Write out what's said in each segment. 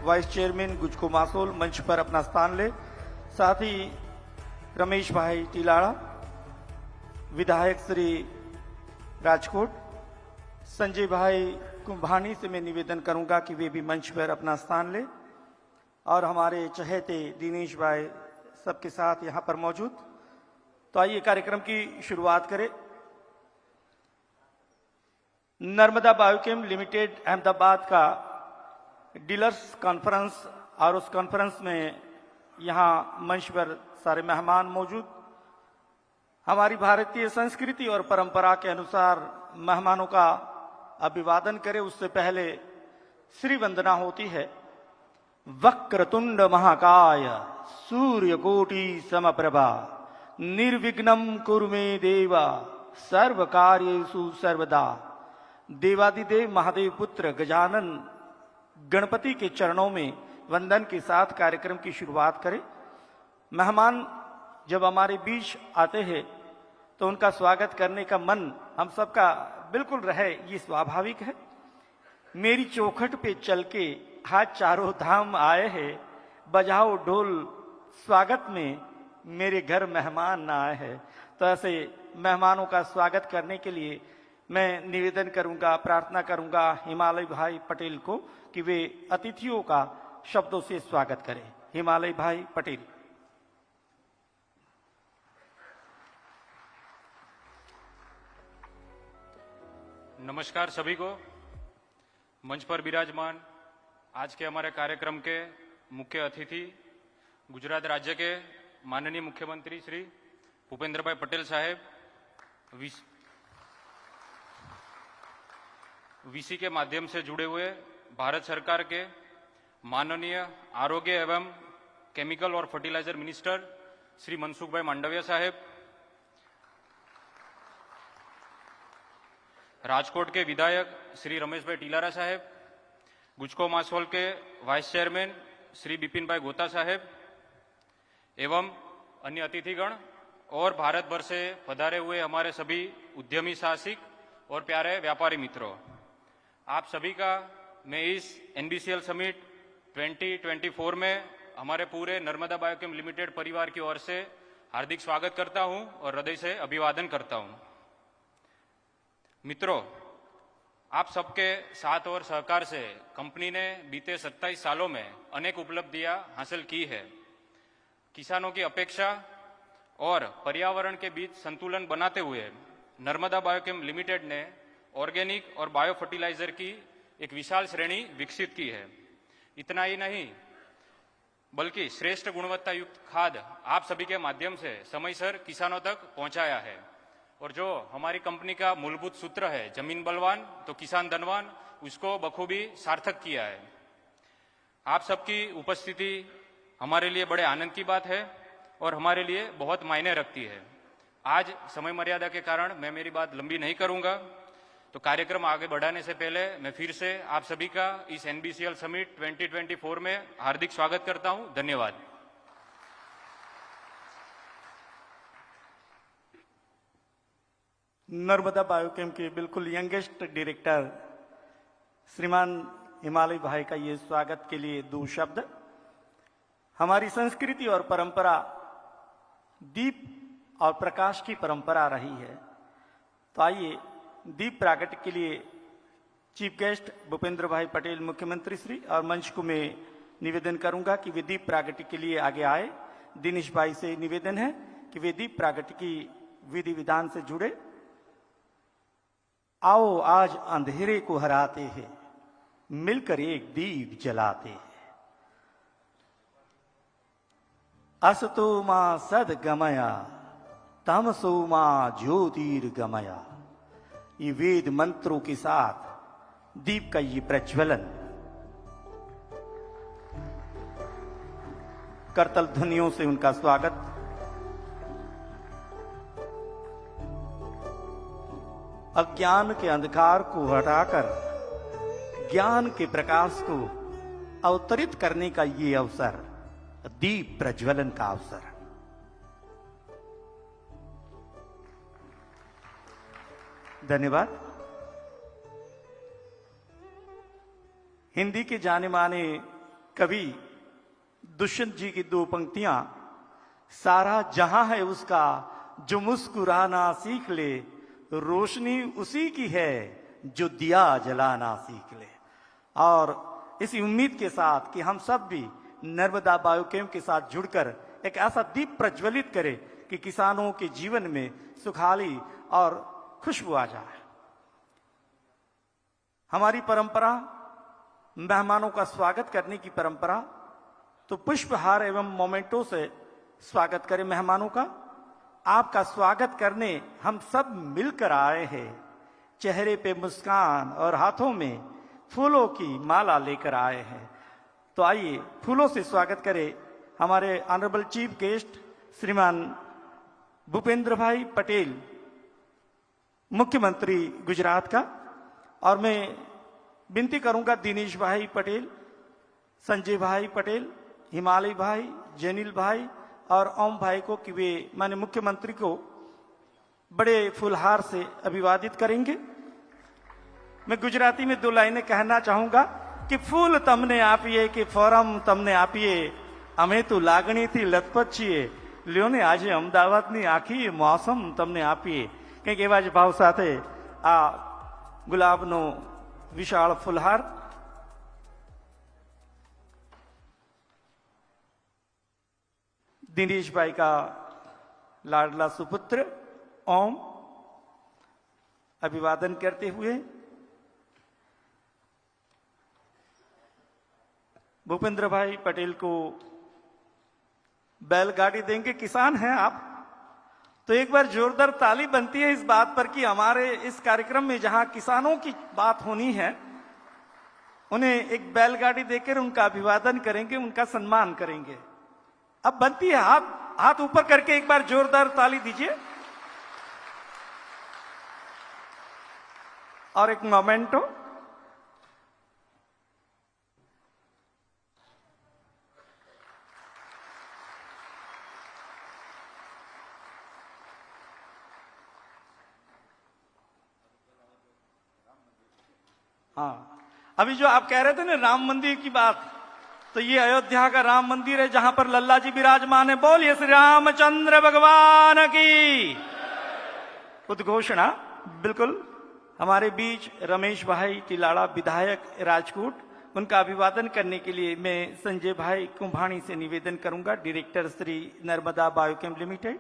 Vice chairman गुजको मासोल मंच पर अपना स्थान ले। साथ ही रमेश भाई टीलाड़ा, विधायक श्री राजकोट, संजय भाई कुंभानी से मैं निवेदन करूंगा कि वे भी मंच पर अपना स्थान ले। और हमारे चहेते दिनेश भाई सबके साथ यहां पर मौजूद। तो आइए कार्यक्रम की शुरुआत करें। नर्मदा बायोकेम लिमिटेड अहमदाबाद का डीलर्स कॉन्फ्रेंस, और उस कॉन्फ्रेंस में यहाँ मंच पर सारे मेहमान मौजूद। हमारी भारतीय संस्कृति और परंपरा के अनुसार मेहमानों का अभिवादन करें उससे पहले श्री वंदना होती है। वक्रतुंड महाकाय सूर्यकोटि समप्रभा निर्विघ्नं कुरु मे देवा सर्व कार्येषु सर्वदा। देवादिदेव महादेव पुत्र गजानन गणपति के चरणों में वंदन के साथ कार्यक्रम की शुरुआत करें। मेहमान जब हमारे बीच आते हैं तो उनका स्वागत करने का मन हम सबका बिल्कुल रहे, ये स्वाभाविक है। मेरी चौखट पे चल के हाथ चारों धाम आए हैं, बजाओ ढोल स्वागत में मेरे घर मेहमान ना आए हैं। तो ऐसे मेहमानों का स्वागत करने के लिए मैं निवेदन करूंगा, प्रार्थना करूंगा हिमालय भाई पटेल को कि वे अतिथियों का शब्दों से स्वागत करें। हिमालय भाई पटेल। नमस्कार सभी को। मंच पर विराजमान आज के हमारे कार्यक्रम के मुख्य अतिथि गुजरात राज्य के माननीय मुख्यमंत्री श्री भूपेंद्र भाई पटेल साहेब, वीसी के माध्यम से जुड़े हुए भारत सरकार के माननीय आरोग्य एवं केमिकल और फर्टिलाइजर मिनिस्टर श्री मनसुख भाई मांडविया साहेब, राजकोट के विधायक श्री रमेश भाई टीलारा साहेब, गुजको मासोल के वाइस चेयरमैन श्री बिपिन भाई गोता साहेब एवं अन्य अतिथिगण और भारत भर से पधारे हुए हमारे सभी उद्यमी साहसिक और प्यारे व्यापारी मित्रों, आप सभी का मैं इस एनबीसीएल समिट 2024 में हमारे पूरे नर्मदा बायोकेम लिमिटेड परिवार की ओर से हार्दिक स्वागत करता हूं और हृदय से अभिवादन करता हूं। मित्रों, आप सबके साथ और सहकार से कंपनी ने बीते 27 सालों में अनेक उपलब्धियां हासिल की है। किसानों की अपेक्षा और पर्यावरण के बीच संतुलन बनाते हुए नर्मदा बायोकेम लिमिटेड ने ऑर्गेनिक और बायो फर्टिलाइजर की एक विशाल श्रेणी विकसित की है। इतना ही नहीं बल्कि श्रेष्ठ गुणवत्ता युक्त खाद आप सभी के माध्यम से समयसर किसानों तक पहुंचाया है। और जो हमारी कंपनी का मूलभूत सूत्र है, जमीन बलवान तो किसान धनवान, उसको बखूबी सार्थक किया है। आप सबकी उपस्थिति हमारे लिए बड़े आनंद की बात है और हमारे लिए बहुत मायने रखती है। आज समय मर्यादा के कारण मैं मेरी बात लंबी नहीं करूंगा, तो कार्यक्रम आगे बढ़ाने से पहले मैं फिर से आप सभी का इस एनबीसीएल समिट 2024 में हार्दिक स्वागत करता हूं। धन्यवाद। नर्मदा बायोकेम के बिल्कुल यंगेस्ट डायरेक्टर श्रीमान हिमालय भाई का ये स्वागत के लिए दो शब्द। हमारी संस्कृति और परंपरा दीप और प्रकाश की परंपरा रही है। तो आइए दीप प्रागट्य के लिए चीफ गेस्ट भूपेंद्र भाई पटेल मुख्यमंत्री श्री और मंच को मैं निवेदन करूंगा कि वे दीप प्रागट्य के लिए आगे आए। दिनेश भाई से निवेदन है कि वे दीप प्रागट्य की विधि विधान से जुड़े। आओ आज अंधेरे को हराते हैं, मिलकर एक दीप जलाते हैं। असतो मां सद्गमया तमसो मां ज्योतिर्गमया। ये वेद मंत्रों के साथ दीप का ये प्रज्वलन, करतल ध्वनियों से उनका स्वागत। अज्ञान के अंधकार को हटाकर ज्ञान के प्रकाश को अवतरित करने का ये अवसर, दीप प्रज्वलन का अवसर। धन्यवाद। हिंदी के जाने माने कवि दुष्यंत जी की दो पंक्तियां, सारा जहां है उसका जो मुस्कुराना सीख ले, रोशनी उसी की है जो दिया जलाना सीख ले। और इसी उम्मीद के साथ कि हम सब भी नर्मदा बायोकेम के साथ जुड़कर एक ऐसा दीप प्रज्वलित करें कि किसानों के जीवन में सुखाली और खुशबू आ जाए। हमारी परंपरा मेहमानों का स्वागत करने की परंपरा, तो पुष्पहार एवं मोमेंटो से स्वागत करें मेहमानों का। आपका स्वागत करने हम सब मिलकर आए हैं, चेहरे पे मुस्कान और हाथों में फूलों की माला लेकर आए हैं। तो आइए फूलों से स्वागत करें हमारे ऑनरेबल चीफ गेस्ट श्रीमान भूपेंद्र भाई पटेल, मुख्यमंत्री गुजरात का। और मैं विनती करूंगा दिनेश भाई पटेल, संजय भाई पटेल, हिमालय भाई, जेनिल भाई और ओम भाई को कि वे माननीय मुख्यमंत्री को बड़े फुलहार से अभिवादित करेंगे। मैं गुजराती में 2 लाइनें कहना चाहूंगा कि फूल तमने आपीए कि फोरम तमने आपीए, अमे तो लागणी थी लथपथ छीए, લ્યો ને આજે અમદાવાદની આખી મોસમ તમને આપીએ। કંઈક એવા જ ભાવ સાથે આ ગુલાબનો વિશાળ ફુલહાર दिनेश भाई का लाडला सुपुत्र ओम अभिवादन करते हुए भूपेंद्र भाई पटेल को बैलगाड़ी देंगे। किसान हैं आप, तो एक बार जोरदार ताली बनती है इस बात पर कि हमारे इस कार्यक्रम में जहां किसानों की बात होनी है, उन्हें एक बैलगाड़ी देकर उनका अभिवादन करेंगे, उनका सम्मान करेंगे। अब बनती है, हाथ ऊपर करके एक बार जोरदार ताली दीजिए। और एक मोमेंटो, हाँ, अभी जो आप कह रहे थे ना राम मंदिर की बात, तो ये अयोध्या का राम मंदिर है जहां पर लल्ला जी विराजमान है। बोलिए श्री रामचंद्र भगवान की। उद्घोषणा बिल्कुल हमारे बीच रमेश भाई टिलाड़ा विधायक राजकोट, उनका अभिवादन करने के लिए मैं संजय भाई कुंभाणी से निवेदन करूंगा, director Shri Narmada biochem limited.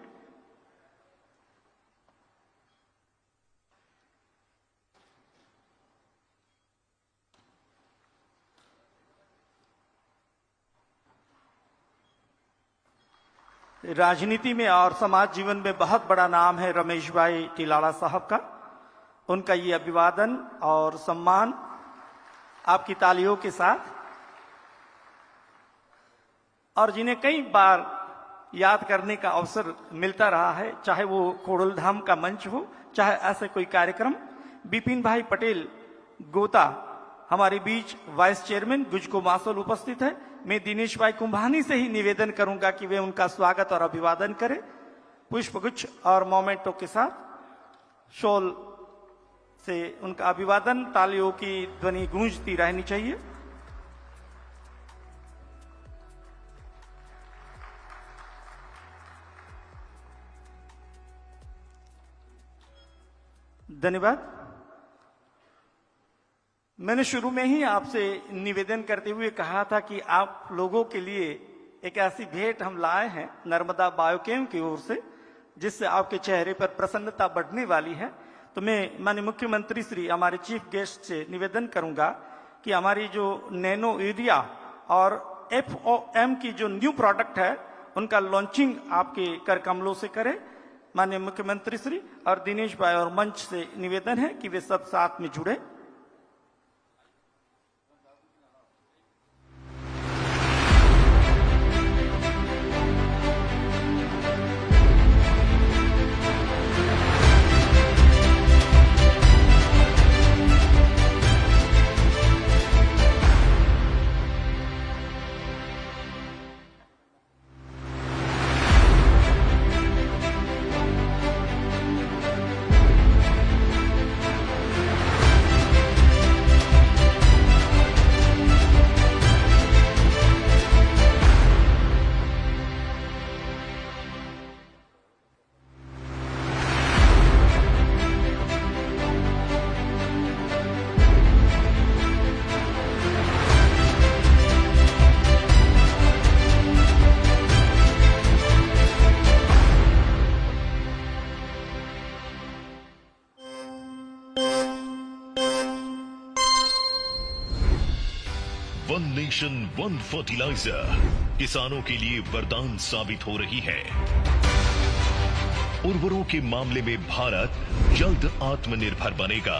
राजनीति में और समाज जीवन में बहुत बड़ा नाम है रमेश भाई टिलाड़ा साहब का। उनका ये अभिवादन और सम्मान आपकी तालियों के साथ, और जिन्हें कई बार याद करने का अवसर मिलता रहा है, चाहे वो खोड़लधाम का मंच हो, चाहे ऐसे कोई कार्यक्रम। बिपिन भाई पटेल गोता हमारे बीच वाइस चेयरमैन गुजको मासोल उपस्थित है। मैं दिनेश भाई कुंभानी से ही निवेदन करूंगा कि वे उनका स्वागत और अभिवादन करें पुष्पगुच्छ और मोमेंटो के साथ। शॉल से उनका अभिवादन, तालियों की ध्वनि गूंजती रहनी चाहिए। धन्यवाद। मैंने शुरू में ही आपसे निवेदन करते हुए कहा था कि आप लोगों के लिए एक ऐसी भेंट हम लाए हैं नर्मदा बायोकेम की ओर से, जिससे आपके चेहरे पर प्रसन्नता बढ़ने वाली है। तो मैं माननीय मुख्यमंत्री श्री हमारे चीफ गेस्ट से निवेदन करूंगा कि हमारी जो नैनो यूरिया और FOM की जो न्यू प्रोडक्ट है, उनका लॉन्चिंग आपके कर कमलों से करें माननीय मुख्यमंत्री श्री। और दिनेश भाई और मंच से निवेदन है कि वे सब साथ में जुड़े। जनरेशन 1 फर्टिलाइजर किसानों के लिए वरदान साबित हो रही है। उर्वरों के मामले में भारत जल्द आत्मनिर्भर बनेगा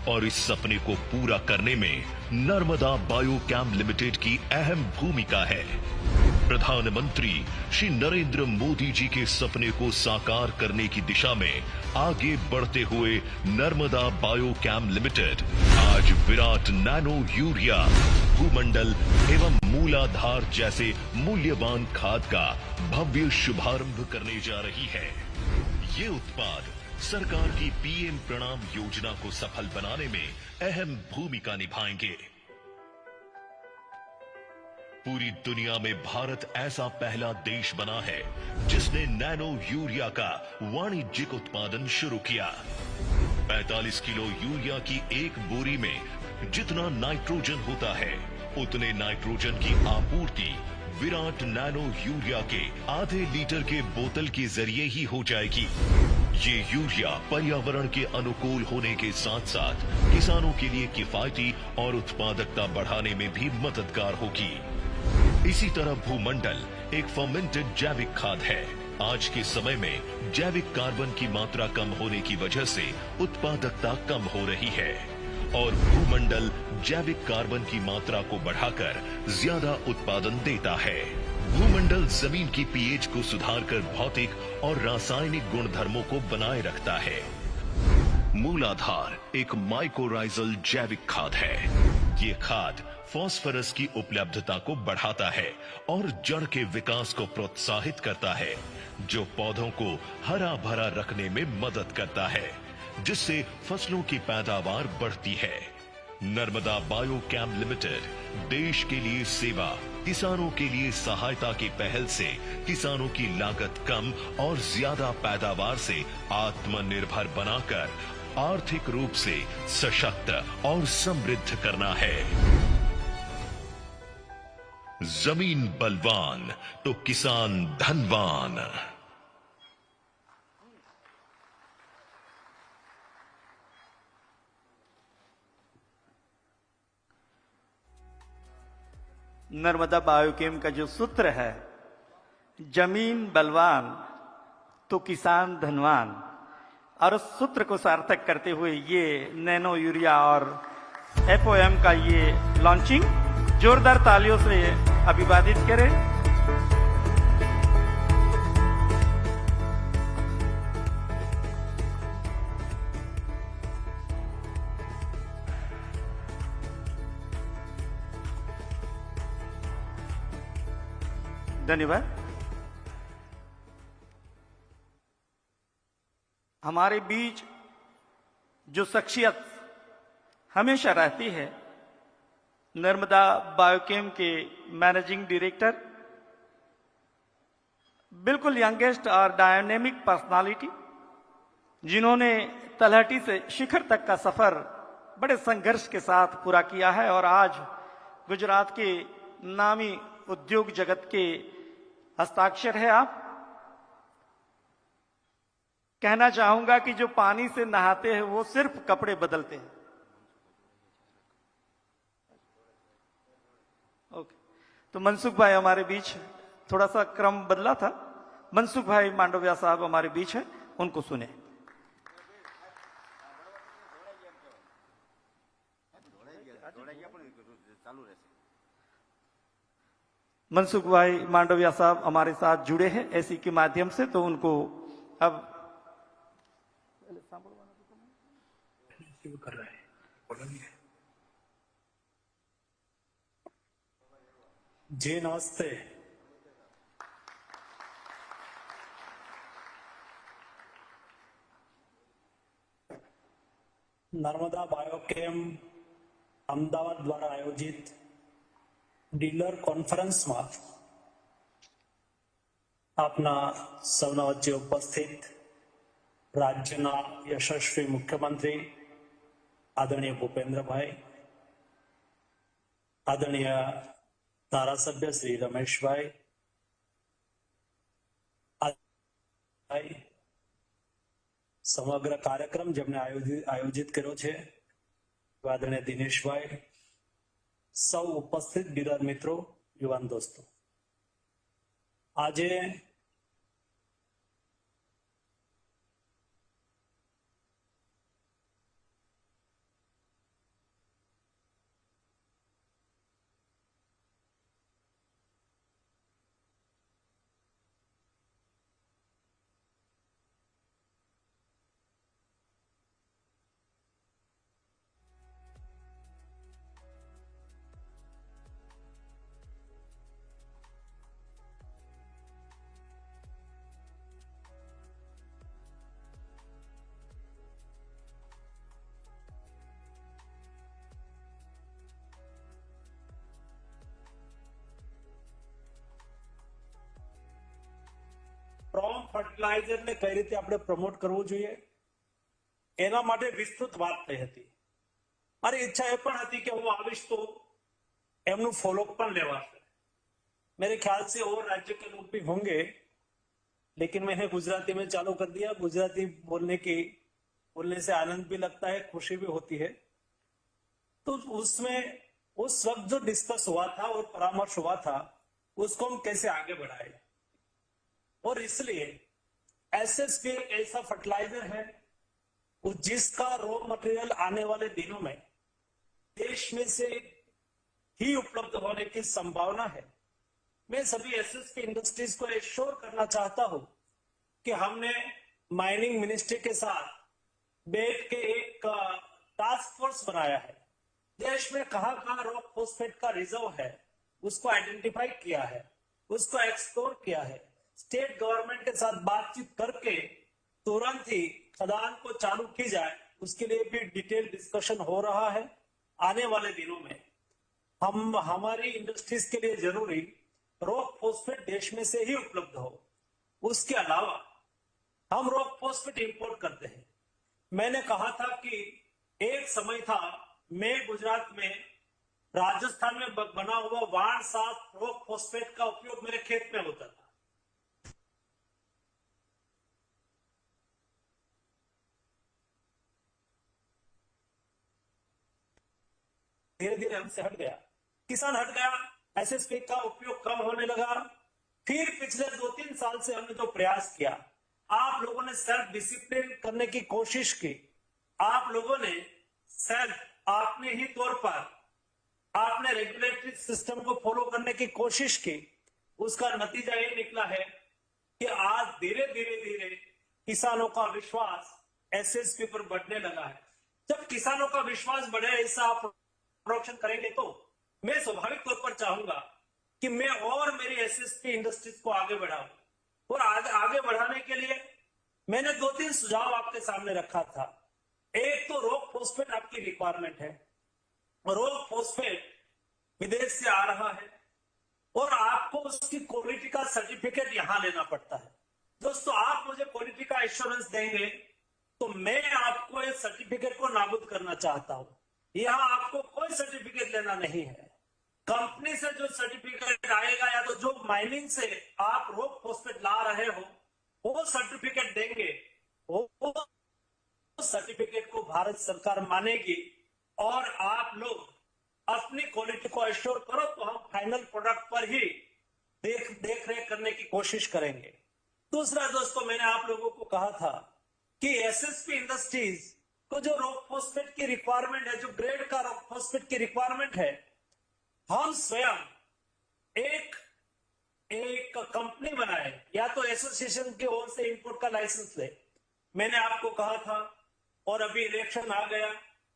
और इस सपने को पूरा करने में नर्मदा बायोकैम लिमिटेड की अहम भूमिका है। प्रधानमंत्री श्री नरेंद्र मोदी जी के सपने को साकार करने की दिशा में आगे बढ़ते हुए नर्मदा बायोकैम लिमिटेड आज विराट नैनो यूरिया, भूमंडल एवं मूलाधार जैसे मूल्यवान खाद का भव्य शुभारंभ करने जा रही है। ये उत्पाद सरकार की पीएम प्रणाम योजना को सफल बनाने में अहम भूमिका निभाएंगे। पूरी दुनिया में भारत ऐसा पहला देश बना है जिसने नैनो यूरिया का वाणिज्यिक उत्पादन शुरू किया। 45 किलो यूरिया की एक बोरी में जितना नाइट्रोजन होता है उतने नाइट्रोजन की आपूर्ति विराट नैनो यूरिया के आधे लीटर के बोतल के जरिए ही हो जाएगी। ये यूरिया पर्यावरण के अनुकूल होने के साथ साथ किसानों के लिए किफायती और उत्पादकता बढ़ाने में भी मददगार होगी। इसी तरह भूमंडल एक फर्मेंटेड जैविक खाद है। आज के समय में जैविक कार्बन की मात्रा कम होने की वजह से उत्पादकता कम हो रही है और भूमंडल जैविक कार्बन की मात्रा को बढ़ाकर ज्यादा उत्पादन देता है। भूमंडल जमीन की पीएच को सुधारकर भौतिक और रासायनिक गुणधर्मों को बनाए रखता है। मूलाधार एक माइकोराइजल जैविक खाद है। ये खाद फास्फोरस की उपलब्धता को बढ़ाता है और जड़ के विकास को प्रोत्साहित करता है, जो पौधों को हरा भरा रखने में मदद करता है, जिससे फसलों की पैदावार बढ़ती है। नर्मदा बायोकैम लिमिटेड देश के लिए सेवा, किसानों के लिए सहायता की पहल से किसानों की लागत कम और ज्यादा पैदावार से आत्मनिर्भर बनाकर आर्थिक रूप से सशक्त और समृद्ध करना है। जमीन बलवान तो किसान धनवान। नर्मदा बायोकेम का जो सूत्र है, जमीन बलवान तो किसान धनवान, और उस सूत्र को सार्थक करते हुए ये नैनो यूरिया और एफओएम का ये लॉन्चिंग जोरदार तालियों से अभिवादित करें। धन्यवाद। हमारे बीच जो शख्सियत हमेशा रहती है, नर्मदा बायोकेम के मैनेजिंग डायरेक्टर, बिल्कुल यंगेस्ट और डायनेमिक पर्सनालिटी, जिन्होंने तलहटी से शिखर तक का सफर बड़े संघर्ष के साथ पूरा किया है और आज गुजरात के नामी उद्योग जगत के हस्ताक्षर है आप। कहना चाहूंगा कि जो पानी से नहाते हैं वो सिर्फ कपड़े बदलते हैं। ओके, तो मनसुख भाई हमारे बीच, थोड़ा सा क्रम बदला था। मनसुख भाई मांडविया साहब हमारे बीच है, उनको सुने। मनसुख भाई मांडविया साहब हमारे साथ जुड़े हैं ऐसी के माध्यम से, तो उनको अब कर रहे हैं, बोलेंगे। जी नमस्ते। नर्मदा बायोकेम अमदावाद द्वारा आयोजित ડીલર કોન્ફરન્સમાં આપના સૌના વચ્ચે ઉપસ્થિત રાજ્યના યશસ્વી મુખ્યમંત્રી આદરણીય ભૂપેન્દ્રભાઈ, આદરણીય ધારાસભ્ય શ્રી રમેશભાઈ, સમગ્ર કાર્યક્રમ જેમણે આયોજિત કર્યો છે આદરણીય દિનેશભાઈ, સૌ ઉપસ્થિત ડીલર મિત્રો, યુવાન દોસ્તો, આજે પ્રોમ ફર્ટિલાઇઝરને કઈ રીતે આપણે પ્રમોટ કરવું જોઈએ એના માટે વિસ્તૃત વાત થઈ હતી. મારી ઈચ્છા એ પણ હતી કે હું આવીશ તો એમનું ફોલોઅપ પણ લેવાશે. मेरे ख्याल से और राज्य के लोग भी होंगे, लेकिन मैंने गुजराती में चालू कर दिया. गुजराती बोलने से आनंद भी लगता है, खुशी भी होती है. तो उसमें उस वक्त जो डिस्कस हुआ था और परामर्श हुआ था उसको हम कैसे आगे बढ़ाए, और इसलिए एसएसपी एक ऐसा फर्टिलाइजर है जिसका रॉ मटेरियल आने वाले दिनों में देश में से ही उपलब्ध होने की संभावना है. मैं सभी एसएसपी इंडस्ट्रीज को एश्योर करना चाहता हूं कि हमने माइनिंग मिनिस्ट्री के साथ बैठ के एक टास्क फोर्स बनाया है. देश में कहां कहां रॉक फॉस्फेट का रिजर्व है उसको आइडेंटिफाई किया है, उसको एक्सप्लोर किया है. स्टेट गवर्नमेंट के साथ बातचीत करके तुरंत ही खदान को चालू की जाए, उसके लिए भी डिटेल डिस्कशन हो रहा है. आने वाले दिनों में हम हमारी इंडस्ट्रीज के लिए जरूरी रॉक फॉस्फेट देश में से ही उपलब्ध हो. उसके अलावा हम रॉक फॉस्फेट इंपोर्ट करते हैं. मैंने कहा था कि एक समय था मैं गुजरात में राजस्थान में बना हुआ वाण साफ रॉक फॉस्फेट का उपयोग मेरे खेत में होता था. धीरे धीरे हमसे हट गया, किसान हट गया, एसएसपी का उपयोग कम होने लगा. फिर पिछले 2-3 साल से हमने जो प्रयास किया, आप लोगों ने सेल्फ डिसिप्लिन करने की कोशिश की. आप लोगों ने सेल्फ अपने ही तौर पर आपने रेगुलेटरी सिस्टम को फॉलो करने की कोशिश की. उसका नतीजा ये निकला है कि आज धीरे धीरे किसानों का विश्वास एसएसपी पर बढ़ने लगा है. जब किसानों का विश्वास बढ़े, ऐसा आप प्रोडक्शन करेंगे तो मैं स्वाभाविक तौर पर चाहूंगा कि मैं और मेरी एसएसपी इंडस्ट्रीज को आगे बढ़ाऊं. और आगे बढ़ाने के लिए मैंने 2-3 सुझाव आपके सामने रखा था. एक तो रॉक फॉस्फेट आपकी रिक्वायरमेंट है. रॉक फॉस्फेट विदेश से आ रहा है और आपको उसकी क्वालिटी का सर्टिफिकेट यहां लेना पड़ता है. दोस्तों, आप मुझे क्वालिटी का एश्योरेंस देंगे तो मैं आपको इस सर्टिफिकेट को नाबूद करना चाहता हूं. यहां आपको कोई सर्टिफिकेट लेना नहीं है. कंपनी से जो सर्टिफिकेट आएगा या तो जो माइनिंग से आप रॉक फॉस्फेट ला रहे हो वो सर्टिफिकेट देंगे. वो सर्टिफिकेट को भारत सरकार मानेगी और आप लोग अपनी क्वालिटी को एश्योर करो तो हम फाइनल प्रोडक्ट पर ही देख रेख करने की कोशिश करेंगे. दूसरा दोस्तों, मैंने आप लोगों को कहा था कि एसएसपी इंडस्ट्रीज को जो रॉक फॉस्फेट की रिक्वायरमेंट है, जो ग्रेड का रॉक फॉस्फेट की रिक्वायरमेंट है, हम स्वयं एक कंपनी बनाए या तो एसोसिएशन की ओर से इंपोर्ट का लाइसेंस ले. मैंने आपको कहा था और अभी इलेक्शन आ गया,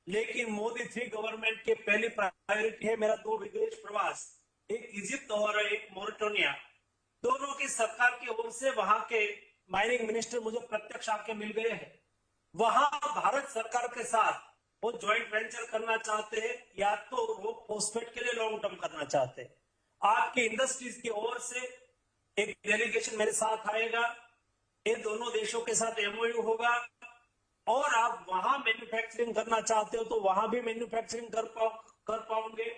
लेकिन मोदी 3 गवर्नमेंट की पहली प्रायोरिटी है मेरा 2 विदेश प्रवास, एक इजिप्ट और एक मोरिटानिया. दोनों की सरकार की ओर से वहां के माइनिंग मिनिस्टर मुझे प्रत्यक्ष आके मिल गए हैं. वहां भारत सरकार के साथ वो ज्वाइंट वेंचर करना चाहते हैं या तो रॉक फॉस्फेट के लिए लॉन्ग टर्म करना चाहते हैं. आपकी इंडस्ट्रीज की ओर से एक डेलीगेशन मेरे साथ आएगा. ये दोनों देशों के साथ एमओयू होगा और आप वहां मैन्युफैक्चरिंग करना चाहते हो तो वहां भी मैन्युफैक्चरिंग कर पाओगे.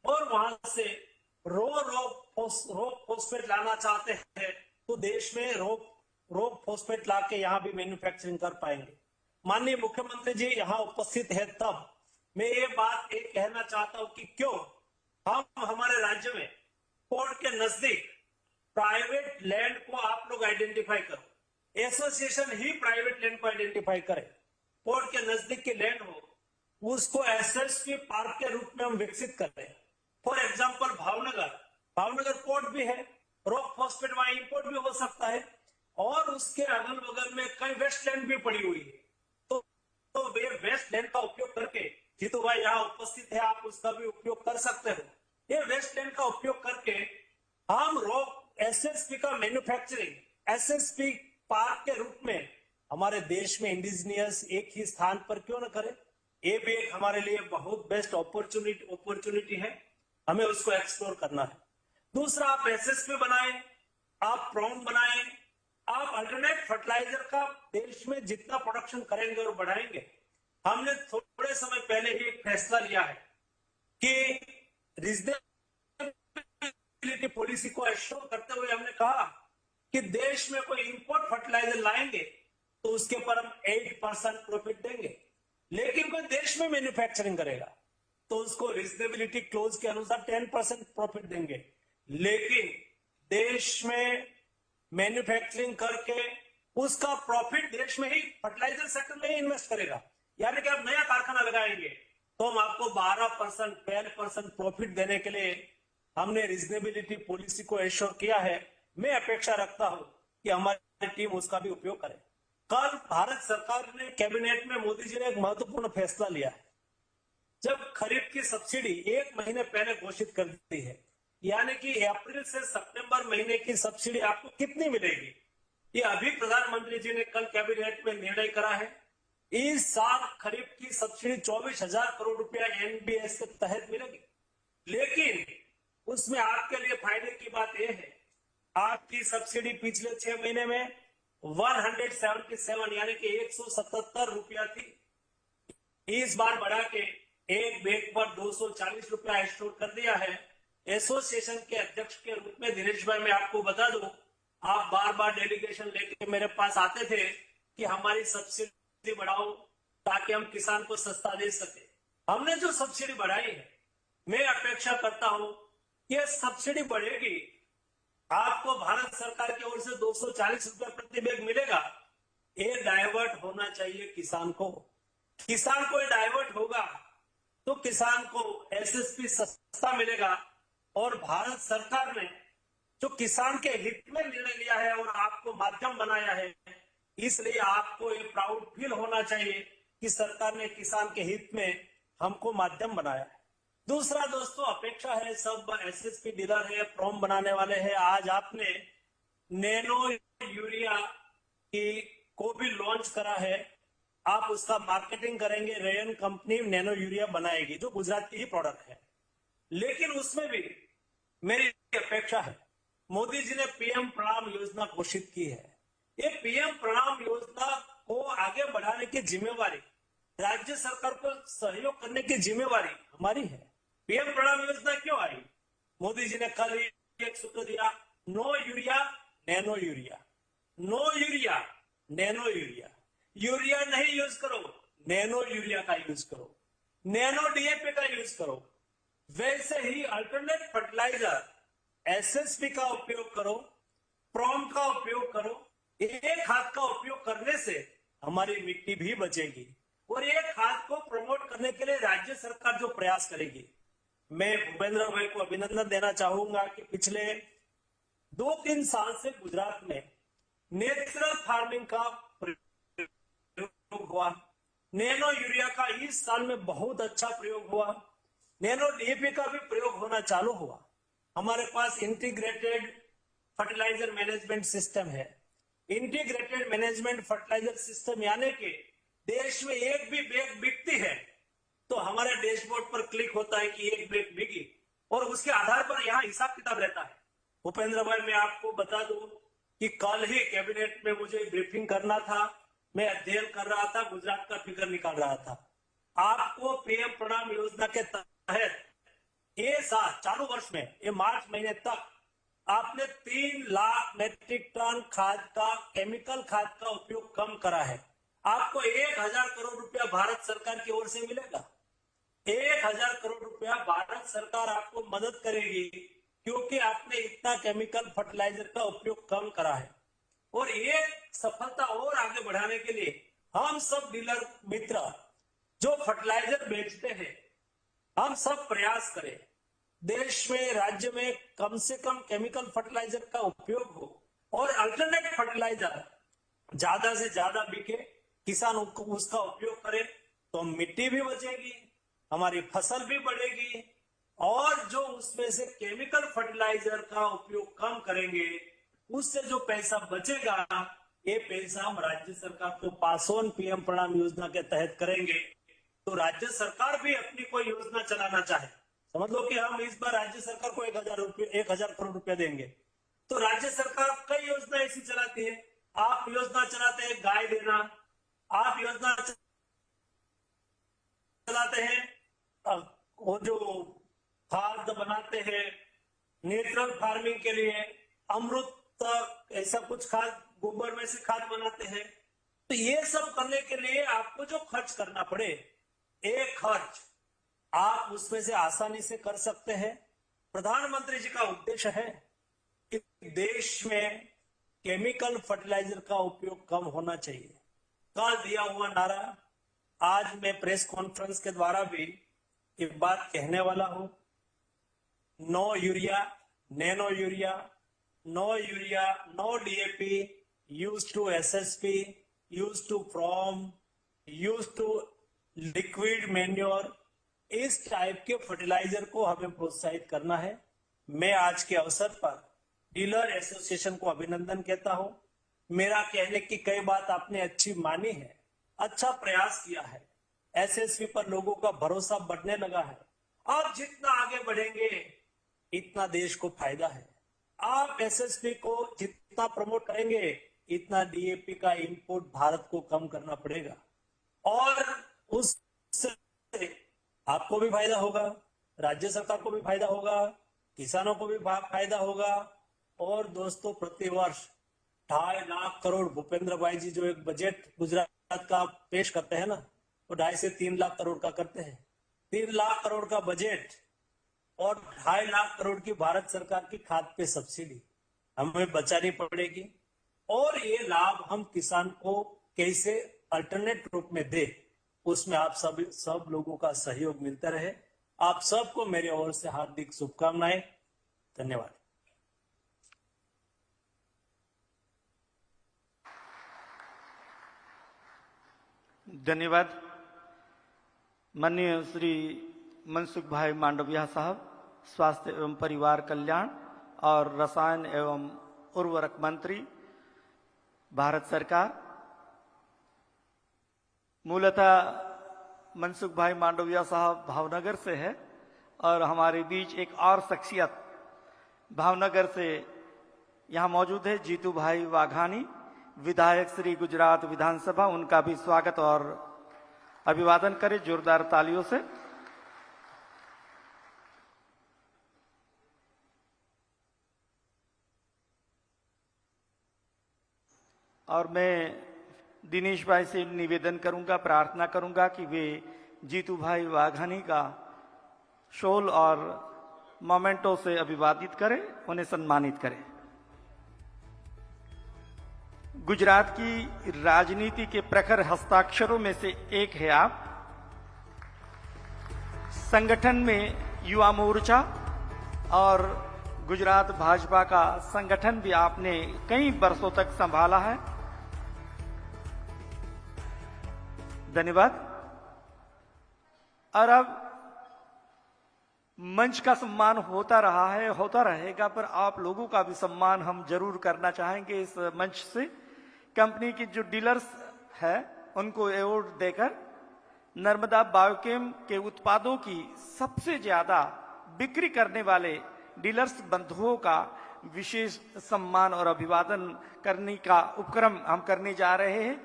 और वहां से रॉक फॉस्फेट लाना चाहते हैं तो देश में रॉक फॉस्फेट लाके यहां भी मैन्युफैक्चरिंग कर पाएंगे. माननीय मुख्यमंत्री जी यहां उपस्थित है तब मैं ये बात एक कहना चाहता हूं कि क्यों हम हमारे राज्य में पोर्ट के नजदीक प्राइवेट लैंड को आप लोग आइडेंटिफाई करो, एसोसिएशन ही प्राइवेट लैंड को आइडेंटिफाई करे, पोर्ट के नजदीक की लैंड हो उसको एसएसपी पार्क के रूप में हम विकसित कर रहे हैं। फॉर एग्जाम्पल भावनगर पोर्ट भी है, रॉक फॉस्फेट वहां इंपोर्ट भी हो सकता है और उसके अगल बगल में कई वेस्टलैंड भी पड़ी हुई है। तो वे वेस्टलैंड का उपयोग करके, जीतू भाई यहाँ उपस्थित है, आप उसका भी उपयोग कर सकते हो। ये वेस्टलैंड का उपयोग करके हम रॉक एसएसपी का मैन्युफैक्चरिंग एसएसपी पार्क के रूप में हमारे देश में इंडिजिनियस एक ही स्थान पर क्यों न करें। ये भी एक हमारे लिए बहुत बेस्ट अपॉर्चुनिटी है, हमें उसको एक्सप्लोर करना है। दूसरा, आप एसएसपी बनाए, आप प्रॉम बनाए, आप अल्टरनेट फर्टिलाइजर का देश में जितना प्रोडक्शन करेंगे और बढ़ाएंगे। हमने थोड़े समय पहले ही एक फैसला लिया है कि रीजनेबिलिटी पॉलिसी को एश्योर करते हुए हमने कहा कि देश में कोई इंपोर्ट फर्टिलाइजर लाएंगे तो उसके ऊपर हम 8% प्रॉफिट देंगे, लेकिन कोई देश में मैन्युफैक्चरिंग करेगा तो उसको रीजनेबिलिटी क्लोज के अनुसार 10% प्रॉफिट देंगे। लेकिन देश में मैन्युफैक्चरिंग करके उसका प्रॉफिट देश में ही फर्टिलाइजर सेक्टर में ही इन्वेस्ट करेगा, यानी कि आप नया कारखाना लगाएंगे तो हम आपको 12% 12% प्रॉफिट देने के लिए हमने रीजनेबिलिटी पॉलिसी को एश्योर किया है। मैं अपेक्षा रखता हूं कि हमारी टीम उसका भी उपयोग करे। कल भारत सरकार ने कैबिनेट में मोदी जी ने एक महत्वपूर्ण फैसला लिया है। जब खरीफ की सब्सिडी 1 महीने पहले घोषित कर दी है, यानी कि अप्रैल से सितंबर महीने की सब्सिडी आपको कितनी मिलेगी, ये अभी प्रधानमंत्री जी ने कल कैबिनेट में निर्णय करा है। इस साल खरीफ की सब्सिडी 24,000 करोड़ रुपया एनबीएस के तहत मिलेगी, लेकिन उसमें आपके लिए फायदे की बात यह है, आपकी सब्सिडी पिछले 6 महीने में 177 यानी कि 177 रुपया थी, इस बार बढ़ा के एक बैग पर 240 रुपया स्टोर कर दिया है। एसोसिएशन के अध्यक्ष के रूप में दिनेश भाई मैं आपको बता दूं, आप बार बार डेलीगेशन लेके मेरे पास आते थे कि हमारी सब्सिडी बढ़ाओ ताकि हम किसान को सस्ता दे सके। हमने जो सब्सिडी बढ़ाई है, मैं अपेक्षा करता हूं यह सब्सिडी बढ़ेगी, आपको भारत सरकार की ओर से 240 रुपया प्रति बैग मिलेगा। ये डाइवर्ट होना चाहिए किसान को ये डाइवर्ट होगा तो किसान को एसएसपी सस्ता मिलेगा। और भारत सरकार ने जो किसान के हित में निर्णय लिया है और आपको माध्यम बनाया है, इसलिए आपको ये प्राउड फील होना चाहिए कि सरकार ने किसान के हित में हमको माध्यम बनाया है। दूसरा दोस्तों, अपेक्षा है सब एसएसपी डीलर है, प्रॉम बनाने वाले हैं। आज आपने नैनो यूरिया को भी लॉन्च करा है, आप उसका मार्केटिंग करेंगे। रेयन कंपनी नैनो यूरिया बनाएगी जो गुजरात की ही प्रोडक्ट है, लेकिन उसमें भी मेरी अपेक्षा है, मोदी जी ने पीएम प्रणाम योजना घोषित की है। ये पीएम प्रणाम योजना को आगे बढ़ाने की जिम्मेवारी, राज्य सरकार को सहयोग करने की जिम्मेवारी हमारी है। पीएम प्रणाम योजना क्यों आई? मोदी जी ने कल ही एक सूत्र दिया, no urea nano urea, no urea nano urea. Urea नहीं यूज करो, नैनो यूरिया का यूज करो, नैनो डीएपी का यूज करो। वैसे ही अल्टरनेट फर्टिलाइजर एसएसपी का उपयोग करो, प्रॉम का उपयोग करो। एक खाद का उपयोग करने से हमारी मिट्टी भी बचेगी और एक खाद को प्रमोट करने के लिए राज्य सरकार जो प्रयास करेगी। मैं भूपेंद्र भाई को अभिनंदन देना चाहूंगा कि पिछले 2-3 साल से गुजरात में नेचुरल फार्मिंग का प्रयोग हुआ, नैनो यूरिया का इस साल में बहुत अच्छा प्रयोग हुआ, नैनो डीएपी का भी प्रयोग होना चालू हुआ। हमारे पास इंटीग्रेटेड फर्टिलाइजर मैनेजमेंट सिस्टम है। इंटीग्रेटेड मैनेजमेंट फर्टिलाइजर सिस्टम यानी कि देश में एक भी बैग बिकती है तो हमारे डैशबोर्ड पर क्लिक होता है कि एक बैग बिकी और उसके आधार पर यहाँ हिसाब किताब रहता है। भूपेंद्र भाई, मैं आपको बता दूं कि कल ही कैबिनेट में मुझे ब्रीफिंग करना था, मैं अध्ययन कर रहा था, गुजरात का फिगर निकाल रहा था। आपको पीएम प्रणाम योजना के तहत ये साल चालू वर्ष में, ये मार्च महीने तक आपने 3 लाख मेट्रिक टन खाद का, केमिकल खाद का उपयोग कम करा है। आपको 1,000 करोड़ रुपया भारत सरकार की ओर से मिलेगा। 1,000 करोड़ रुपया भारत सरकार आपको मदद करेगी, क्योंकि आपने इतना केमिकल फर्टिलाइजर का उपयोग कम करा है। और ये सफलता और आगे बढ़ाने के लिए हम सब डीलर मित्र जो फर्टिलाइजर बेचते हैं, हम सब प्रयास करें देश में, राज्य में कम से कम केमिकल फर्टिलाइजर का उपयोग हो और अल्टरनेट फर्टिलाइजर ज्यादा से ज्यादा बिके, किसान उसका उपयोग करे, तो मिट्टी भी बचेगी, हमारी फसल भी बढ़ेगी, और जो उसमें से केमिकल फर्टिलाइजर का उपयोग कम करेंगे, उससे जो पैसा बचेगा, ये पैसा हम राज्य सरकार को पास ऑन पीएम प्रणाम योजना के तहत करेंगे। तो राज्य सरकार भी अपनी कोई योजना चलाना चाहे, समझ लो कि हम इस बार राज्य सरकार को 1,000 करोड़ रुपया देंगे, तो राज्य सरकार कई योजना ऐसी चलाती है। आप योजना चलाते हैं गाय देना, आप योजना चलाते हैं वो जो खाद बनाते हैं नेचुरल फार्मिंग के लिए, अमृत ऐसा कुछ खाद, गोबर में से खाद बनाते हैं। तो ये सब करने के लिए आपको जो खर्च करना पड़े, एक खर्च आप उसमें से आसानी से कर सकते हैं। प्रधानमंत्री जी का उद्देश्य है कि देश में केमिकल फर्टिलाइजर का उपयोग कम होना चाहिए। कल दिया हुआ नारा आज मैं प्रेस कॉन्फ्रेंस के द्वारा भी ये बात कहने वाला हूं, no urea, nano urea, no urea, no DAP, use to SSP, use to from, use to liquid manure, इस टाइप के फर्टिलाइजर को हमें प्रोत्साहित करना है। मैं आज के अवसर पर डीलर एसोसिएशन को अभिनंदन कहता हूं। मेरा कहने की कई बात आपने अच्छी मानी है, अच्छा प्रयास किया है, एसएसपी पर लोगों का भरोसा बढ़ने लगा है। आप जितना आगे बढ़ेंगे इतना देश को फायदा है। आप एसएसपी को जितना प्रमोट करेंगे इतना डीएपी का इंपोर्ट भारत को कम करना पड़ेगा, और उससे आपको भी फायदा होगा, राज्य सरकार को भी फायदा होगा, किसानों को भी फायदा होगा। और दोस्तों, प्रतिवर्ष 2.5 लाख करोड़ भूपेंद्र भाई जी जो एक बजट गुजरात का पेश करते हैं ना, वो 2.5 से 3 लाख करोड़ का करते हैं। 3 लाख करोड़ का बजट और 2.5 लाख करोड़ की भारत सरकार की खाद पे सब्सिडी हमें बचानी पड़ेगी, और ये लाभ हम किसान को कैसे अल्टरनेट रूप में दे, उसमें आप सब लोगों का सहयोग मिलता रहे। आप सबको मेरी ओर से हार्दिक शुभकामनाएं। धन्यवाद। धन्यवाद। माननीय श्री मनसुख भाई मांडविया साहब, स्वास्थ्य एवं परिवार कल्याण और रसायन एवं उर्वरक मंत्री, भारत सरकार। मूलतः मनसुख भाई मांडविया साहब भावनगर से है, और हमारे बीच एक और शख्सियत भावनगर से यहाँ मौजूद है, जीतू भाई वाघानी, विधायक श्री गुजरात विधानसभा। उनका भी स्वागत और अभिवादन करें जोरदार तालियों से। और मैं दिनेश भाई से निवेदन करूंगा, प्रार्थना करूंगा कि वे जीतू भाई वाघानी का शॉल और मोमेंटो से अभिवादित करें, उन्हें सम्मानित करें। गुजरात की राजनीति के प्रखर हस्ताक्षरों में से एक है आप। संगठन में युवा मोर्चा और गुजरात भाजपा का संगठन भी आपने कई वर्षों तक संभाला है। धन्यवाद। और अब मंच का सम्मान होता रहा है, होता रहेगा, पर आप लोगों का भी सम्मान हम जरूर करना चाहेंगे इस मंच से। कंपनी की जो डीलर्स है उनको अवार्ड देकर नर्मदा बायोकेम के उत्पादों की सबसे ज्यादा बिक्री करने वाले डीलर्स बंधुओं का विशेष सम्मान और अभिवादन करने का उपक्रम हम करने जा रहे हैं।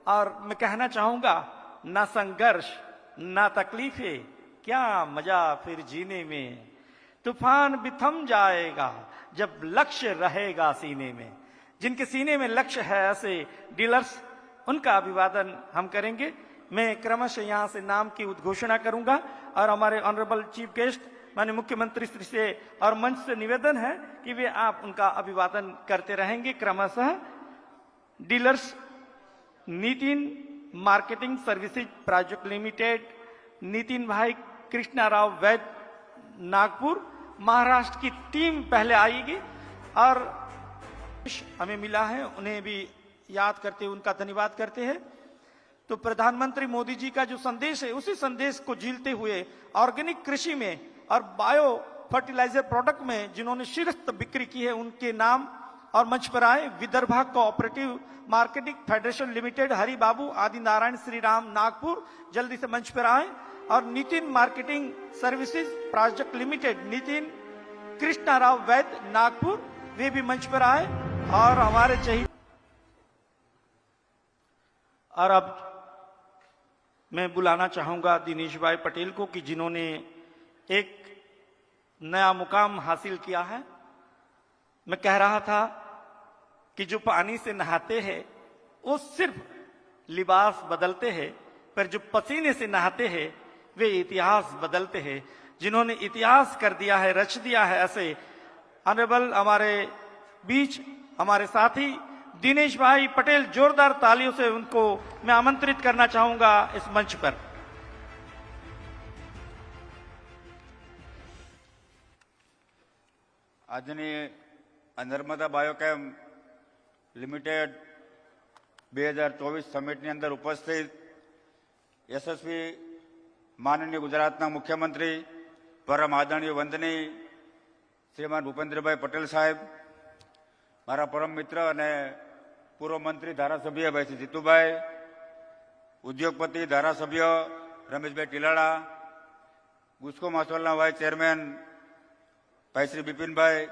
और मैं कहना चाहूंगा, ना संघर्ष ना तकलीफें, क्या मजा फिर जीने में। तूफान भी थम जाएगा जब लक्ष्य रहेगा सीने में। जिनके सीने में लक्ष्य है ऐसे डीलर्स, उनका अभिवादन हम करेंगे। मैं क्रमशः यहाँ से नाम की उद्घोषणा करूंगा और हमारे ऑनरेबल चीफ गेस्ट माननीय मुख्यमंत्री श्री से और मंच से निवेदन है कि वे आप उनका अभिवादन करते रहेंगे। क्रमशः dealers Nitin marketing services private limited, Nitin भाई कृष्णा राव वैद नागपुर, महाराष्ट्र की टीम पहले आएगी और हमें मिला है उन्हें भी याद करते हुए उनका धन्यवाद करते हैं। तो प्रधानमंत्री मोदी जी का जो संदेश है उसी संदेश को झीलते हुए ऑर्गेनिक कृषि में और बायो फर्टिलाइजर प्रोडक्ट में जिन्होंने शीर्ष बिक्री की है उनके नाम और मंच पर आए। Vidarbha cooperative marketing federation limited Hari Babu Adi Narayan Shri Ram Nagpur जल्दी से मंच पर आए। और Nitin marketing services private limited Nitin Krishna Rao Vaid Nagpur वे भी मंच पर आए। और हमारे चाहिए और अब मैं बुलाना चाहूंगा दिनेश भाई पटेल को कि जिन्होंने एक नया मुकाम हासिल किया है। मैं कह रहा था कि जो पानी से नहाते हैं वो सिर्फ लिबास बदलते हैं, पर जो पसीने से नहाते हैं वे इतिहास बदलते हैं। जिन्होंने इतिहास कर दिया है, रच दिया है, ऐसे ऑनरेबल हमारे बीच हमारे साथी दिनेश भाई पटेल, जोरदार तालियों से उनको मैं आमंत्रित करना चाहूंगा इस मंच पर। આજની નર્મદા બાયોકેમ લિમિટેડ 2024 સમિટની અંદર ઉપસ્થિત યશસ્વી માનનીય ગુજરાતના મુખ્યમંત્રી પરમ આદરણીય વંદનીય શ્રીમાન ભૂપેન્દ્રભાઈ પટેલ સાહેબ, મારા પરમ મિત્ર અને પૂર્વ મંત્રી ધારાસભ્ય ભાઈ શ્રી જીતુભાઈ, ઉદ્યોગપતિ ધારાસભ્ય રમેશભાઈ ટીલાળા, ગુસ્કો માસોલના વાઇસ ચેરમેન ભાઈ શ્રી બિપિનભાઈ,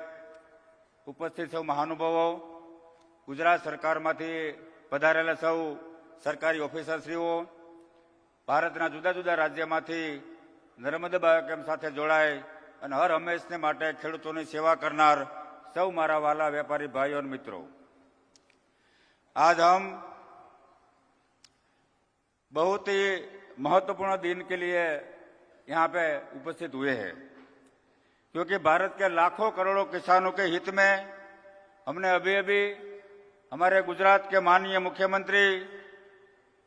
ઉપસ્થિત સૌ મહાનુભાવો, ગુજરાત સરકારમાંથી પધારેલા સૌ સરકારી ઓફિસરશ્રીઓ, ભારતના જુદા જુદા રાજ્યમાંથી નર્મદા બાયોકેમ સાથે જોડાય અને હર હંમેશને માટે ખેડૂતોની સેવા કરનાર સૌ મારા વાલા व्यापारी भाइयों और मित्रों, आज हम बहुत ही महत्वपूर्ण दिन के लिए यहाँ पे उपस्थित हुए हैं, क्योंकि भारत के लाखों करोड़ों किसानों के हित में हमने अभी अभी हमारे गुजरात के माननीय मुख्यमंत्री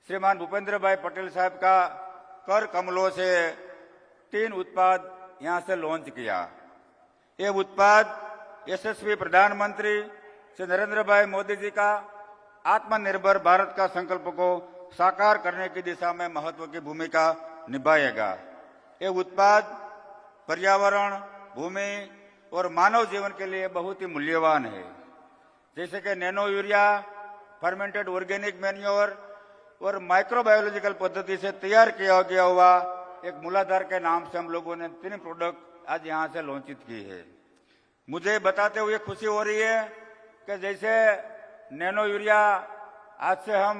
श्रीमान भूपेंद्र भाई पटेल साहब का कर कमलों से 3 उत्पाद यहाँ से लॉन्च किया। ये उत्पाद यशस्वी प्रधानमंत्री श्री नरेंद्र भाई मोदी जी का आत्मनिर्भर भारत का संकल्प को साकार करने की दिशा में महत्व की भूमिका निभाएगा। ये उत्पाद पर्यावरण, भूमि और मानव जीवन के लिए बहुत ही मूल्यवान है, जैसे कि nano urea, fermented organic manure और माइक्रोबायोलॉजिकल पद्धति से तैयार किया गया हुआ एक मूलाधार के नाम से हम लोगों ने 3 प्रोडक्ट आज यहाँ से लॉन्चित की है। मुझे बताते हुए खुशी हो रही है कि जैसे नैनो यूरिया आज से हम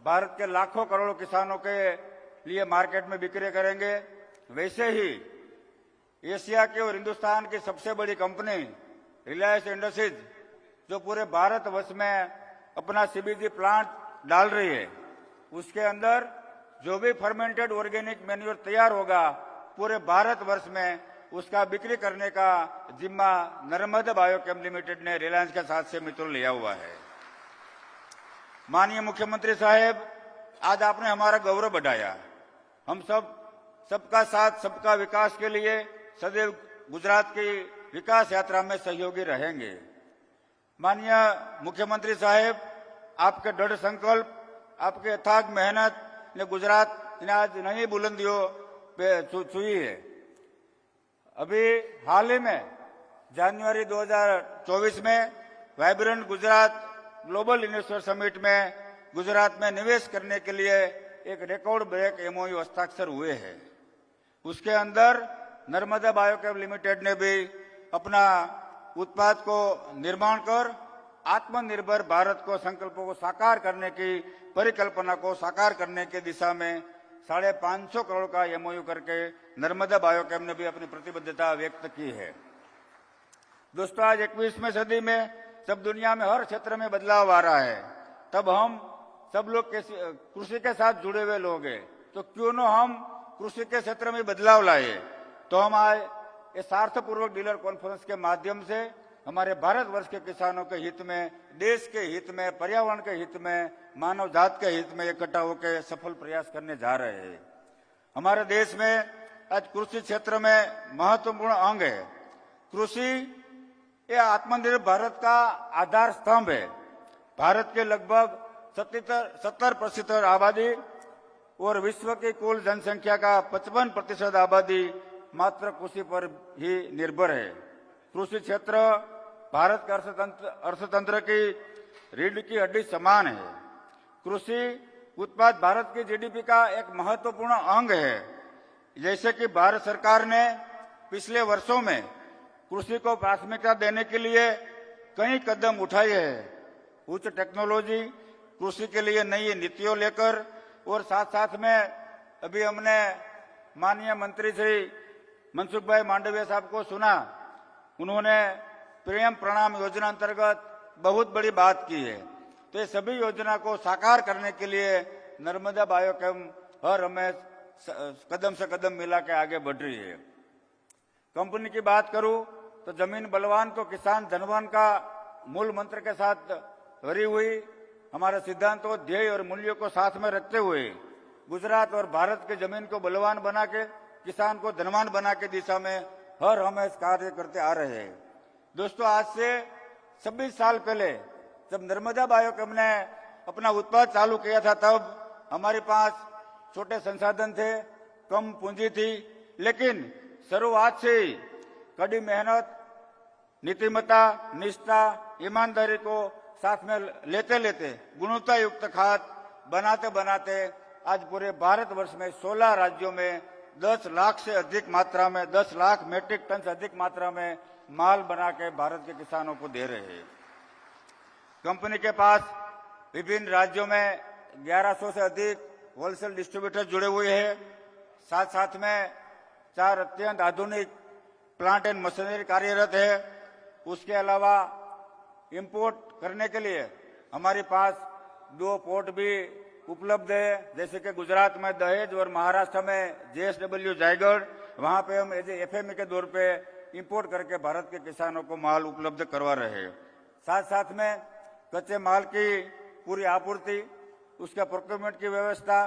भारत के लाखों करोड़ों किसानों के लिए मार्केट में बिक्री करेंगे, वैसे ही एशिया की और हिंदुस्तान की सबसे बड़ी कंपनी रिलायंस इंडस्ट्रीज जो पूरे भारतवर्ष में अपना सीबीजी प्लांट डाल रही है, उसके अंदर जो भी फर्मेंटेड ऑर्गेनिक मैन्योर तैयार होगा पूरे भारतवर्ष में उसका बिक्री करने का जिम्मा नर्मदा बायोकेम लिमिटेड ने रिलायंस के साथ से मित्रों लिया हुआ है। माननीय मुख्यमंत्री साहब, आज आपने हमारा गौरव बढ़ाया। हम सबका साथ सबका विकास के लिए सदैव गुजरात की विकास यात्रा में सहयोगी रहेंगे। माननीय मुख्यमंत्री साहब, आपके दृढ़ संकल्प, आपके अथाग मेहनत ने गुजरात ने आज नई बुलंदियों पे छुई है। अभी हाल ही में जनवरी 2024 में vibrant Gujarat global investor summit में गुजरात में निवेश करने के लिए एक रिकॉर्ड ब्रेक एमओयू हस्ताक्षर हुए हैं। उसके अंदर नर्मदा बायोकेम लिमिटेड ने भी अपना उत्पाद को निर्माण कर आत्मनिर्भर भारत को संकल्पों को साकार करने की परिकल्पना को साकार करने की दिशा में 550 करोड़ का एमओयू करके नर्मदा बायोकेम ने भी अपनी प्रतिबद्धता व्यक्त की है। दोस्तों, आज 21वीं सदी में जब दुनिया में हर क्षेत्र में बदलाव आ रहा है, तब हम सब लोग कृषि के साथ जुड़े हुए लोग हैं, तो क्यों न हम कृषि के क्षेत्र में बदलाव लाए। तो हम आज इस सार्थपूर्वक डीलर कॉन्फ्रेंस के माध्यम से हमारे भारतवर्ष के किसानों के हित में, देश के हित में, पर्यावरण के हित में, मानव जात के हित में इकट्ठा होकर सफल प्रयास करने जा रहे हैं। हमारे देश में आज कृषि क्षेत्र में महत्वपूर्ण अंग है। कृषि ये आत्मनिर्भर भारत का आधार स्तंभ है। भारत के लगभग 70% आबादी और विश्व की कुल जनसंख्या का 55% आबादी मात्र कृषि पर ही निर्भर है। कृषि क्षेत्र भारत के अर्थतंत्र की रीढ़ की हड्डी समान है। कृषि उत्पाद भारत की जीडीपी का एक महत्वपूर्ण अंग है। जैसे कि भारत सरकार ने पिछले वर्षों में कृषि को प्राथमिकता देने के लिए कई कदम उठाए हैं। उच्च टेक्नोलॉजी, कृषि के लिए नई नीतियों लेकर, और साथ साथ में अभी हमने माननीय मंत्री श्री मनसुख भाई मांडविया साहब को सुना। उन्होंने पीएम प्रणाम योजना अंतर्गत बहुत बड़ी बात की है। तो ये सभी योजना को साकार करने के लिए नर्मदा बायोकेम हर हमें कदम से कदम मिला के आगे बढ़ रही है। कंपनी की बात करूं तो जमीन बलवान तो किसान धनवान का मूल मंत्र के साथ भरी हुई हमारे सिद्धांतों, ध्येय और मूल्यों को साथ में रखते हुए गुजरात और भारत के जमीन को बलवान बना के किसान को धनवान बना के दिशा में हर हमेशा कार्य करते आ रहे हैं। दोस्तों, आज से 26 साल पहले जब नर्मदा बायोकेम ने अपना उत्पाद चालू किया था, तब हमारे पास छोटे संसाधन थे, कम पूंजी थी, लेकिन शुरुआत से ही कड़ी मेहनत, नीतिमत्ता, निष्ठा, ईमानदारी को साथ में लेते लेते गुणवत्ता युक्त खाद बनाते बनाते आज पूरे भारतवर्ष में 16 राज्यों में 10 लाख से अधिक मात्रा में 10 लाख मेट्रिक टन से अधिक मात्रा में माल बना के भारत के किसानों को दे रहे हैं। कंपनी के पास विभिन्न राज्यों में 1100 से अधिक होलसेल डिस्ट्रीब्यूटर जुड़े हुए हैं। साथ साथ में 4 अत्यंत आधुनिक प्लांट एंड मशीनरी कार्यरत है। उसके अलावा इंपोर्ट करने के लिए हमारे पास 2 पोर्ट भी उपलब्ध है, जैसे कि गुजरात में दहेज और महाराष्ट्र में JSW जायगढ़। वहां पे हम एज एफएमई के दौर पे इंपोर्ट करके भारत के किसानों को माल उपलब्ध करवा रहे हैं। साथ साथ में कच्चे माल की पूरी आपूर्ति, उसका प्रोक्योरमेंट की व्यवस्था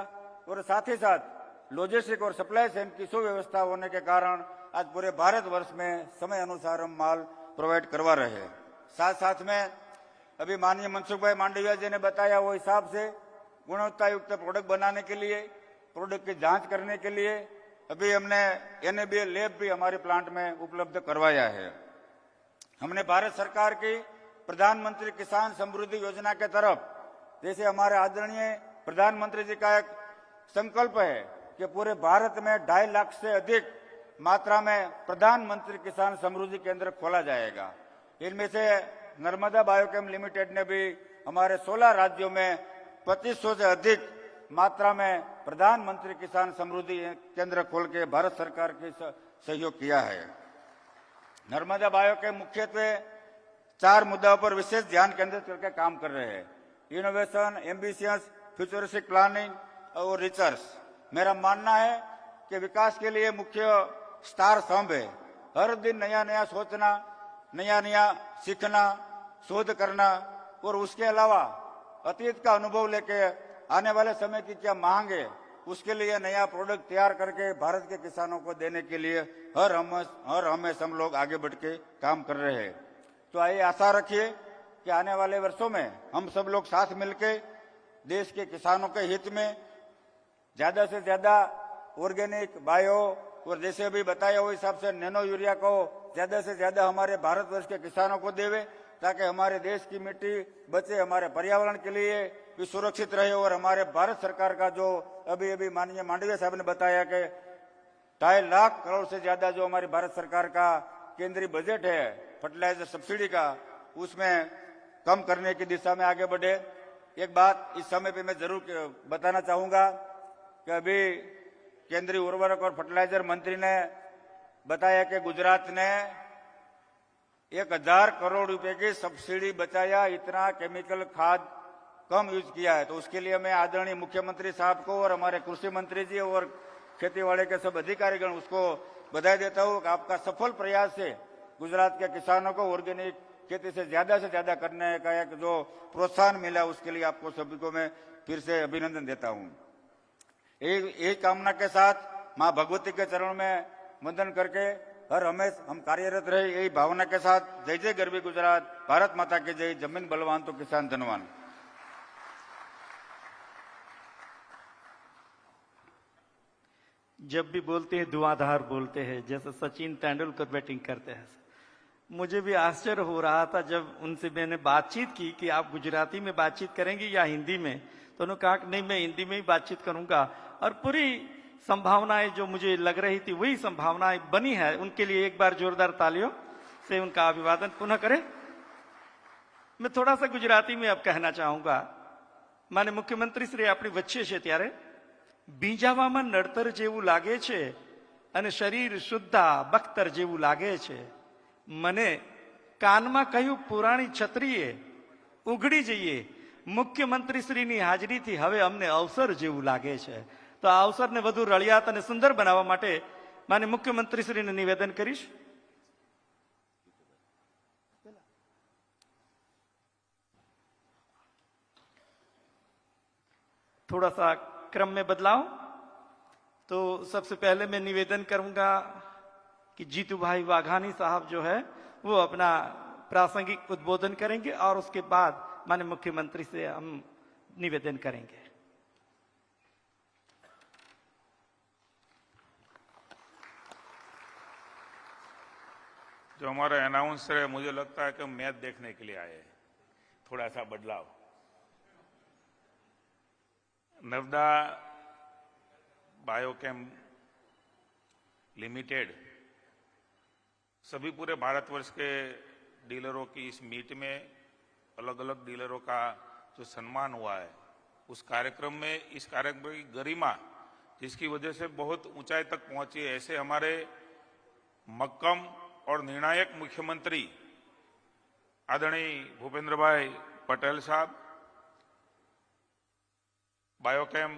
और साथ ही साथ लॉजिस्टिक और सप्लाई चेन की सुव्यवस्था होने के कारण आज पूरे भारतवर्ष में समय अनुसार हम माल प्रोवाइड करवा रहे हैं। साथ साथ में अभी माननीय मनसुख भाई मांडविया जी ने बताया वो हिसाब से गुणवत्ता युक्त प्रोडक्ट बनाने के लिए, प्रोडक्ट की जांच करने के लिए अभी हमने NABL लैब भी हमारे प्लांट में उपलब्ध करवाया है। हमने भारत सरकार की प्रधानमंत्री किसान समृद्धि योजना के तरफ, जैसे हमारे आदरणीय प्रधानमंत्री जी का एक संकल्प है कि पूरे भारत में 2.5 लाख से अधिक मात्रा में प्रधानमंत्री किसान समृद्धि केंद्र खोला जाएगा। इनमें से नर्मदा बायोकेम लिमिटेड ने भी हमारे 16 राज्यों में 2500 से अधिक मात्रा में प्रधानमंत्री किसान समृद्धि केंद्र खोल के भारत सरकार के सहयोग किया है। नर्मदा बायोकेम मुख्यत्वे 4 मुद्दों पर विशेष ध्यान केंद्रित करके काम कर रहे हैं: इनोवेशन, एम्बिशियस, फ्यूचरिस्टिक प्लानिंग और रिसर्च। मेरा मानना है कि विकास के लिए मुख्य स्टार स्तंभ है हर दिन नया नया सोचना, नया नया सीखना, शोध करना, और उसके अलावा अतीत का अनुभव लेके आने वाले समय की क्या मांग है उसके लिए नया प्रोडक्ट तैयार करके भारत के किसानों को देने के लिए हर हमेशा हम लोग आगे बढ़ के काम कर रहे हैं। तो आइए आशा रखिए कि आने वाले वर्षों में हम सब लोग साथ मिलकर देश के किसानों के हित में ज्यादा से ज्यादा ऑर्गेनिक, बायो और जैसे अभी बताया हुए हिसाब से नैनो यूरिया को ज्यादा से ज्यादा हमारे भारतवर्ष के किसानों को देवे, ताकि हमारे देश की मिट्टी बचे, हमारे पर्यावरण के लिए भी सुरक्षित रहे। और हमारे भारत सरकार का जो अभी माननीय मांडविया साहब ने बताया कि 2.5 लाख करोड़ से ज्यादा जो हमारी भारत सरकार का केंद्रीय बजट है फर्टिलाइजर सब्सिडी का, उसमें कम करने की दिशा में आगे बढ़े। एक बात इस समय पे मैं जरूर बताना चाहूंगा कि अभी केंद्रीय उर्वरक और फर्टिलाइजर मंत्री ने बताया कि गुजरात ने 1000 करोड़ रुपए की सब्सिडी बचाया। इतना केमिकल खाद कम यूज किया है। तो उसके लिए मैं आदरणीय मुख्यमंत्री साहब को और हमारे कृषि मंत्री जी और खेतीवाड़ी के सब अधिकारीगण उसको बधाई देता हूँ कि आपका सफल प्रयास है गुजरात के किसानों को ऑर्गेनिक खेती से ज्यादा करने का एक जो प्रोत्साहन मिला, उसके लिए आपको सभी को मैं फिर से अभिनंदन देता हूँ। यही कामना के साथ माँ भगवती के चरण में वंदन करके हर हमेश हम कार्यरत रहे, यही भावना के साथ जय जय गरवी गुजरात, भारत माता की जय, जमीन बलवान तो किसान धनवान। जब भी बोलते हैं धुआंधार बोलते हैं, जैसे सचिन तेंदुलकर बैटिंग करते हैं। मुझे भी आश्चर्य हो रहा था जब उनसे मैंने बातचीत की कि आप गुजराती में बातचीत करेंगे या हिंदी में, तो उन्होंने कहा कि नहीं मैं हिंदी में ही बातचीत करूंगा, और पूरी संभावनाएं जो मुझे लग रही थी वही संभावनाएं बनी है। उनके लिए एक बार जोरदार तालियों से उनका अभिवादन पुनः करें। मैं थोड़ा सा गुजराती में अब कहना चाहूंगा। माने मुख्यमंत्री श्री अपनी वच्चे છે ત્યારે બીજાવામાં નડતર જેવું લાગે છે અને શરીર શુદ્ધા બખ્તર જેવું લાગે છે। મને કાનમાં કહ્યું પુરાણી છત્રીએ ઉઘડી જઈએ, મુખ્યમંત્રીશ્રીની હાજરીથી હવે અમને અવસર જેવું લાગે છે। તો આ અવસરને વધુ રળિયાત અને સુંદર બનાવવા માટે માન્ય મુખ્યમંત્રીશ્રીને નિવેદન કરીશ। थोड़ा सा क्रम में बदलाव। तो सबसे पहले मैं निवेदन करूंगा कि जीतू भाई वाघानी साहब जो है वो अपना प्रासंगिक उद्बोधन करेंगे और उसके बाद माननीय मुख्यमंत्री से हम निवेदन करेंगे। जो हमारा अनाउंसर है, मुझे लगता है कि मैच देखने के लिए आए, थोड़ा सा बदलाव। नर्मदा बायोकेम लिमिटेड सभी पूरे भारतवर्ष के डीलरों की इस मीट में अलग अलग डीलरों का जो सम्मान हुआ है, उस कार्यक्रम में, इस कार्यक्रम की गरिमा जिसकी वजह से बहुत ऊंचाई तक पहुंची है, ऐसे हमारे मक्कम और निर्णायक मुख्यमंत्री आदरणीय भूपेंद्र भाई पटेल साहब, बायोकेम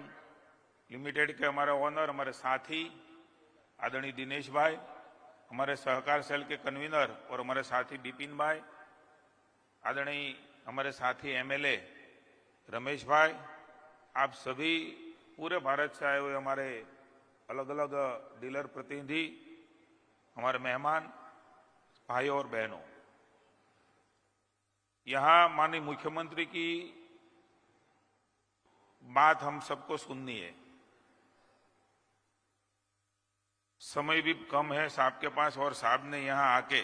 लिमिटेड के हमारे ओनर, हमारे साथी आदरणीय दिनेश भाई, हमारे सहकार सेल के कन्वीनर और हमारे साथी बिपिन भाई, आदरणीय हमारे साथी एमएलए रमेश भाई, आप सभी पूरे भारत से आए हुए हमारे अलग अलग डीलर प्रतिनिधि, हमारे मेहमान भाई और बहनों, यहां माननीय मुख्यमंत्री की बात हम सबको सुननी है। समय भी कम है साहब के पास और साहब ने यहां आके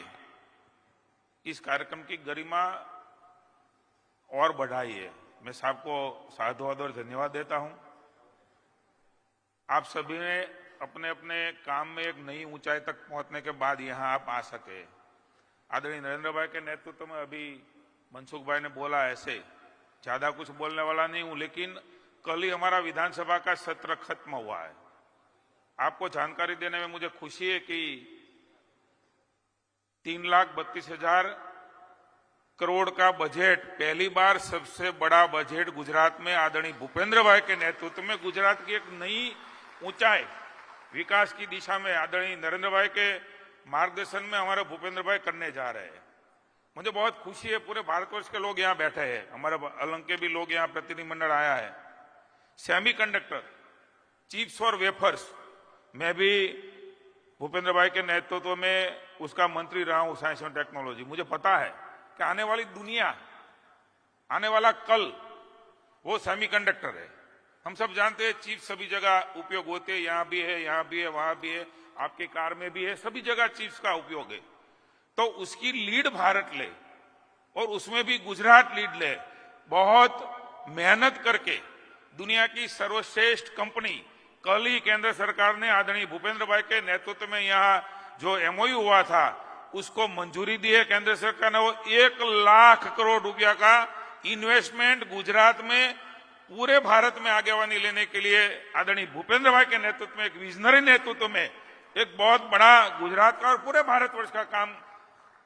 इस कार्यक्रम की गरिमा और बढ़ाई है। मैं साहब को साधुवाद और धन्यवाद देता हूं। आप सभी ने अपने अपने काम में एक नई ऊंचाई तक पहुंचने के बाद यहां आप आ सके। आदरणीय नरेंद्र भाई के नेतृत्व में अभी मनसुख भाई ने बोला, ऐसे ज्यादा कुछ बोलने वाला नहीं हूं, लेकिन कल ही हमारा विधानसभा का सत्र खत्म हुआ है। आपको जानकारी देने में मुझे खुशी है कि 3,32,000 करोड़ का बजट, पहली बार सबसे बड़ा बजट गुजरात में आदरणीय भूपेंद्र भाई के नेतृत्व में गुजरात की एक नई ऊंचाई विकास की दिशा में आदरणीय नरेंद्र भाई के मार्गदर्शन में हमारे भूपेंद्र भाई करने जा रहे हैं। मुझे बहुत खुशी है, पूरे भारतवर्ष के लोग यहाँ बैठे हैं, हमारे अलंग के भी लोग यहाँ प्रतिनिधिमंडल आया है। सेमीकंडक्टर, चिप्स और वेफर्स, मैं भी भूपेंद्र भाई के नेतृत्व में उसका मंत्री रहा हूं, साइंस एंड टेक्नोलॉजी। मुझे पता है कि आने वाली दुनिया, आने वाला कल वो सेमीकंडक्टर है। हम सब जानते हैं चिप्स सभी जगह उपयोग होते हैं, यहां भी है, यहां भी है, वहां भी है, आपकी कार में भी है, सभी जगह चिप्स का उपयोग है। तो उसकी लीड भारत ले और उसमें भी गुजरात लीड ले। बहुत मेहनत करके दुनिया की सर्वश्रेष्ठ कंपनी, कल ही केंद्र सरकार ने आदरणीय भूपेंद्र भाई के नेतृत्व में यहाँ जो एमओयू हुआ था उसको मंजूरी दी है केंद्र सरकार ने। वो 1 लाख करोड़ रुपया का इन्वेस्टमेंट गुजरात में पूरे भारत में आगेवानी लेने के लिए आदरणीय भूपेंद्र भाई के नेतृत्व में, एक विजनरी नेतृत्व में, एक बहुत बड़ा गुजरात का और पूरे भारतवर्ष का काम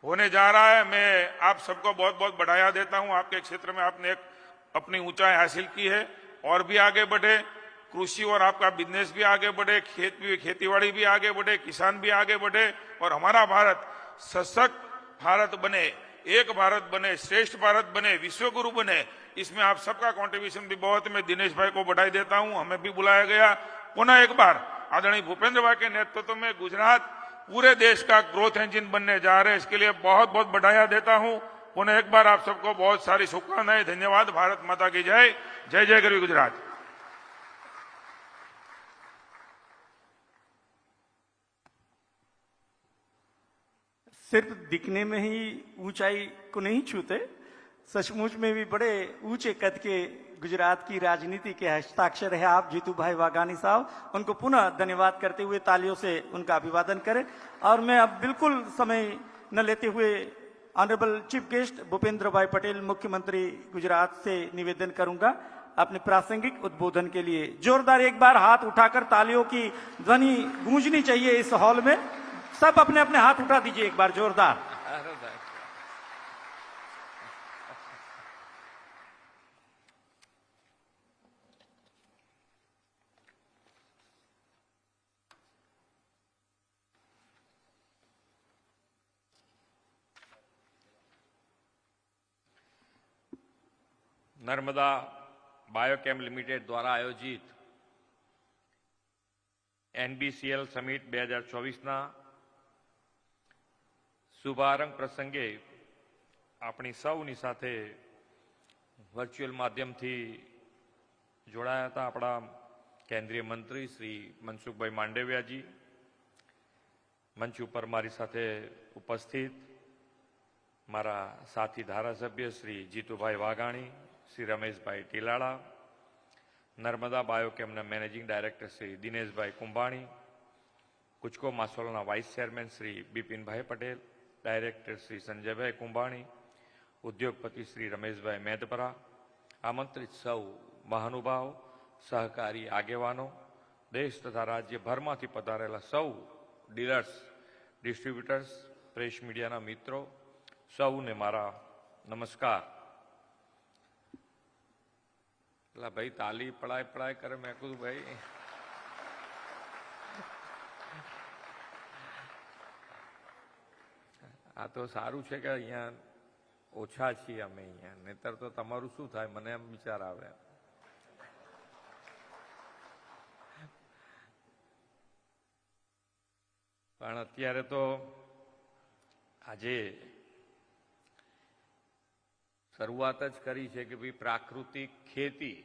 होने जा रहा है। मैं आप सबको बहुत बहुत बढ़ावा देता हूं। आपके क्षेत्र में आपने एक अपनी ऊंचाई हासिल की है और भी आगे बढ़े, कृषि और आपका बिजनेस भी आगे बढ़े, खेतीबाड़ी भी आगे बढ़े, किसान भी आगे बढ़े और हमारा भारत सशक्त भारत बने, एक भारत बने, श्रेष्ठ भारत बने, विश्वगुरु बने। इसमें आप सबका कंट्रीब्यूशन भी बहुत है। मैं दिनेश भाई को बधाई देता हूं, हमें भी बुलाया गया। पुनः एक बार आदरणीय भूपेंद्र भाई के नेतृत्व में गुजरात पूरे देश का ग्रोथ इंजन बनने जा रहे हैं, इसके लिए बहुत बहुत बधाई देता हूं। पुनः एक बार आप सबको बहुत सारी शुभकामनाएं, धन्यवाद। भारत माता की जय। जय जय गरवी गुजरात। सिर्फ दिखने में ही ऊंचाई को नहीं छूते, सचमुच में भी बड़े ऊंचे कद के गुजरात की राजनीति के हस्ताक्षर है आप जीतू भाई वाघानी साहब। उनको पुनः धन्यवाद करते हुए तालियों से उनका अभिवादन करें। और मैं अब बिल्कुल समय न लेते हुए ऑनरेबल चीफ गेस्ट भूपेंद्र भाई पटेल मुख्यमंत्री गुजरात से निवेदन करूंगा अपने प्रासंगिक उद्बोधन के लिए। जोरदार एक बार हाथ उठाकर तालियों की ध्वनि गूंजनी चाहिए इस हॉल में। सब अपने अपने हाथ उठा दीजिए एक बार जोरदार। नर्मदा बायोकेम लिमिटेड द्वारा आयोजित NBCL સમિટ 2024ના શુભારંભ પ્રસંગે આપણી સૌની સાથે વર્ચ્યુઅલ માધ્યમથી જોડાયા હતા આપણા કેન્દ્રીય મંત્રી શ્રી મનસુખભાઈ માંડવિયાજી, મંચ ઉપર મારી સાથે ઉપસ્થિત મારા સાથી ધારાસભ્ય શ્રી જીતુભાઈ વાઘાણી, શ્રી રમેશભાઈ ટીલાળા, નર્મદા બાયોકેમના મેનેજિંગ ડાયરેક્ટર શ્રી દિનેશભાઈ કુંભાણી, કુચકો માસોલના vice chairman Shri Bipinbhai Patel, director Shri Sanjaybhai Kumbhani, ઉદ્યોગપતિ શ્રી રમેશભાઈ મેદપરા, આમંત્રિત સૌ મહાનુભાવ, સહકારી આગેવાનો, દેશ તથા રાજ્યભરમાંથી પધારેલા સૌ ડીલર્સ, ડિસ્ટ્રીબ્યુટર્સ, પ્રેસ મીડિયાના મિત્રો, સૌને મારા નમસ્કાર। એટલે ભાઈ તાલી પડાય પડાય કરે, મેં કીધું ભાઈ આ તો સારું છે કે અહીંયા ઓછા છીએ અમે અહીંયા, નહીતર તો તમારું શું થાય મને એમ વિચાર આવે। પણ અત્યારે તો આજે શરૂઆત જ કરી છે કે ભાઈ પ્રાકૃતિક ખેતી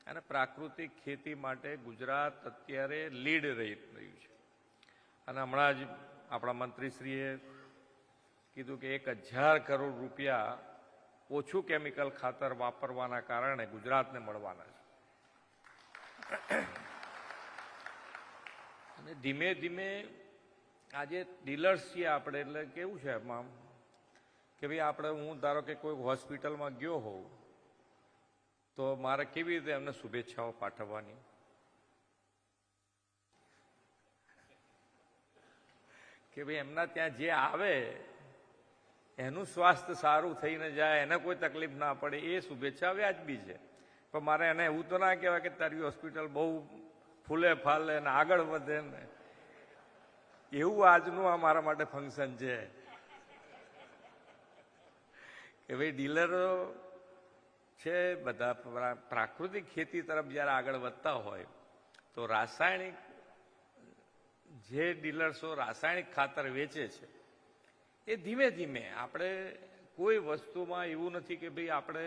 અને પ્રાકૃતિક ખેતી માટે ગુજરાત અત્યારે લીડ રહી રહ્યું છે। અને હમણાં જ આપણા મંત્રીશ્રીએ કીધું કે 1000 કરોડ રૂપિયા ઓછું કેમિકલ ખાતર વાપરવાના કારણે ગુજરાતને મળવાના છે। અને ધીમે ધીમે આજે ડીલર્સ છીએ આપણે, એટલે કેવું છે એમાં કે ભાઈ આપણે હું ધારો કે કોઈ હોસ્પિટલમાં ગયો હોઉં તો મારે કેવી રીતે એમને શુભેચ્છાઓ પાઠવવાની? કે ભાઈ એમના ત્યાં જે આવે એનું સ્વાસ્થ્ય સારું થઈને જાય, એને કોઈ તકલીફ ના પડે, એ શુભેચ્છા વ્યાજબી છે। પણ મારે એને એવું તો ના કહેવાય કે તારી હોસ્પિટલ બહુ ફૂલે ફાલે ને આગળ વધે ને, એવું આજનું આ મારા માટે ફંક્શન છે કે ભાઈ ડીલરો છે બધા પ્રાકૃતિક ખેતી તરફ જ્યારે આગળ વધતા હોય તો રાસાયણિક જે ડીલર્સો રાસાયણિક ખાતર વેચે છે એ ધીમે ધીમે આપણે કોઈ વસ્તુમાં એવું નથી કે ભાઈ આપણે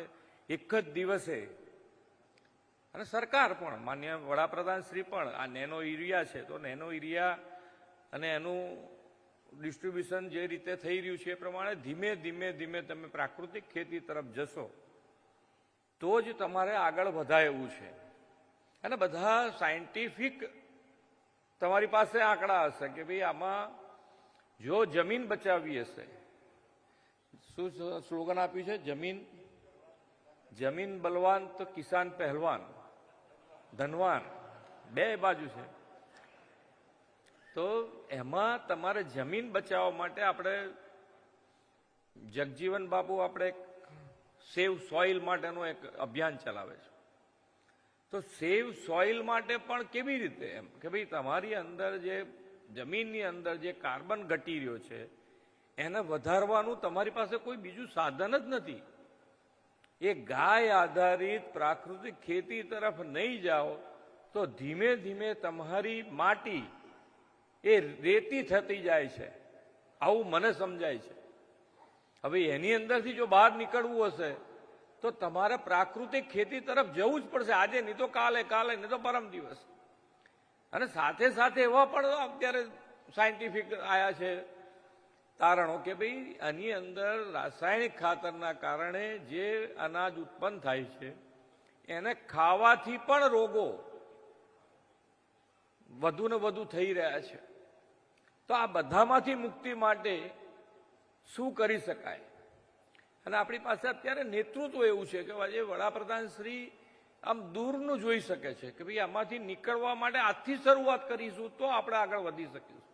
એક જ દિવસે, અને સરકાર પણ માન્ય વડાપ્રધાન શ્રી પણ આ નેનો યુરિયા છે તો નેનો યુરિયા અને એનું ડિસ્ટ્રીબ્યુશન જે રીતે થઈ રહ્યું છે એ પ્રમાણે ધીમે ધીમે ધીમે તમે પ્રાકૃતિક ખેતી તરફ જશો તો જ તમારે આગળ વધાય એવું છે। અને બધા સાયન્ટિફિક તમારી પાસે આંકડા હશે કે ભાઈ આમાં જો જમીન બચાવવી હશે, શું સ્લોગન આપ્યું છે? જમીન બલવાન તો કિસાન પહેલવાન ધનવાન, બે બાજુ છે। તો એમાં તમારે જમીન બચાવવા માટે આપણે જગજીવન બાપુ આપણે સેવ સોઇલ માટેનું એક અભિયાન ચલાવે છે. તો સેવ સોઇલ માટે પણ કેવી રીતે એમ કે ભાઈ તમારી અંદર જે જમીનની અંદર જે કાર્બન ઘટી રહ્યો છે એને વધારવાનું તમારી પાસે કોઈ બીજું સાધન જ નથી. એ ગાય આધારિત પ્રાકૃતિક ખેતી તરફ નહીં જાઓ તો ધીમે ધીમે તમારી માટી એ રેતી થતી જાય છે, આવું મને સમજાય છે. હવે એની અંદરથી જો બહાર નીકળવું હશે તો તમારે પ્રાકૃતિક ખેતી તરફ જવું જ પડશે, આજે નહીં તો કાલે, કાલે નહીં તો પરમ દિવસ. અને સાથે સાથે એવા પણ અત્યારે સાયન્ટિફિક આયા છે તારણો કે ભાઈ આની અંદર રાસાયણિક ખાતરના કારણે જે અનાજ ઉત્પન્ન થાય છે એને ખાવાથી પણ રોગો વધુ ને વધુ થઈ રહ્યા છે. તો આ બધામાંથી મુક્તિ માટે શું કરી શકાય? અને આપણી પાસે અત્યારે નેતૃત્વ એવું છે કે આજે વડાપ્રધાન શ્રી આમ દૂરનું જોઈ શકે છે કે ભાઈ આમાંથી નીકળવા માટે આજથી શરૂઆત કરીશું તો આપણે આગળ વધી શકીશું.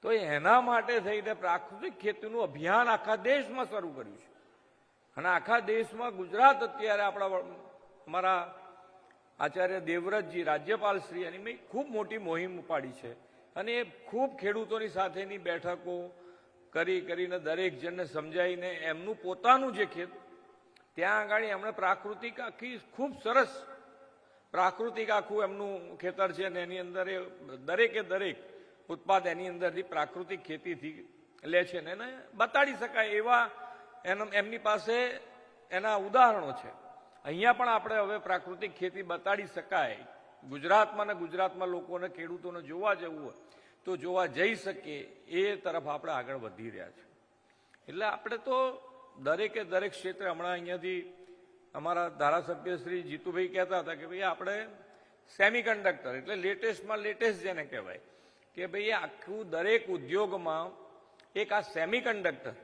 તો એના માટે થઈને પ્રાકૃતિક ખેતીનું અભિયાન આખા દેશમાં શરૂ કર્યું છે. અને આખા દેશમાં ગુજરાત અત્યારે અમારા આચાર્ય દેવવ્રતજી રાજ્યપાલ શ્રી એની મેં ખૂબ મોટી મોહિમ ઉપાડી છે. અને એ ખૂબ ખેડૂતોની સાથેની બેઠકો કરીને દરેક જણને સમજાવીને એમનું પોતાનું જે ખેત ત્યાં આગળ એમણે પ્રાકૃતિક આખી ખૂબ સરસ પ્રાકૃતિક આખું એમનું ખેતર છે અને એની અંદર એ દરેકે દરેક ઉત્પાદ એની અંદરથી પ્રાકૃતિક ખેતીથી લે છે ને એને બતાડી શકાય એવા એમની પાસે એના ઉદાહરણો છે. અહીંયા પણ આપણે હવે પ્રાકૃતિક ખેતી બતાડી શકાય. ગુજરાતમાં ને ગુજરાતમાં લોકોને ખેડૂતોને જોવા જવું હોય તો જોવા જઈ શકે એ તરફ આપણે આગળ વધી રહ્યા છે. એટલે આપણે તો દરેકે દરેક ક્ષેત્રે હમણાં અહીંયાથી અમારા ધારાસભ્ય શ્રી જીતુભાઈ કહેતા હતા કે ભાઈ આપણે સેમિકન્ડક્ટર એટલે લેટેસ્ટમાં લેટેસ્ટ જેને કહેવાય કે ભાઈ આખું દરેક ઉદ્યોગમાં એક આ સેમિકન્ડક્ટર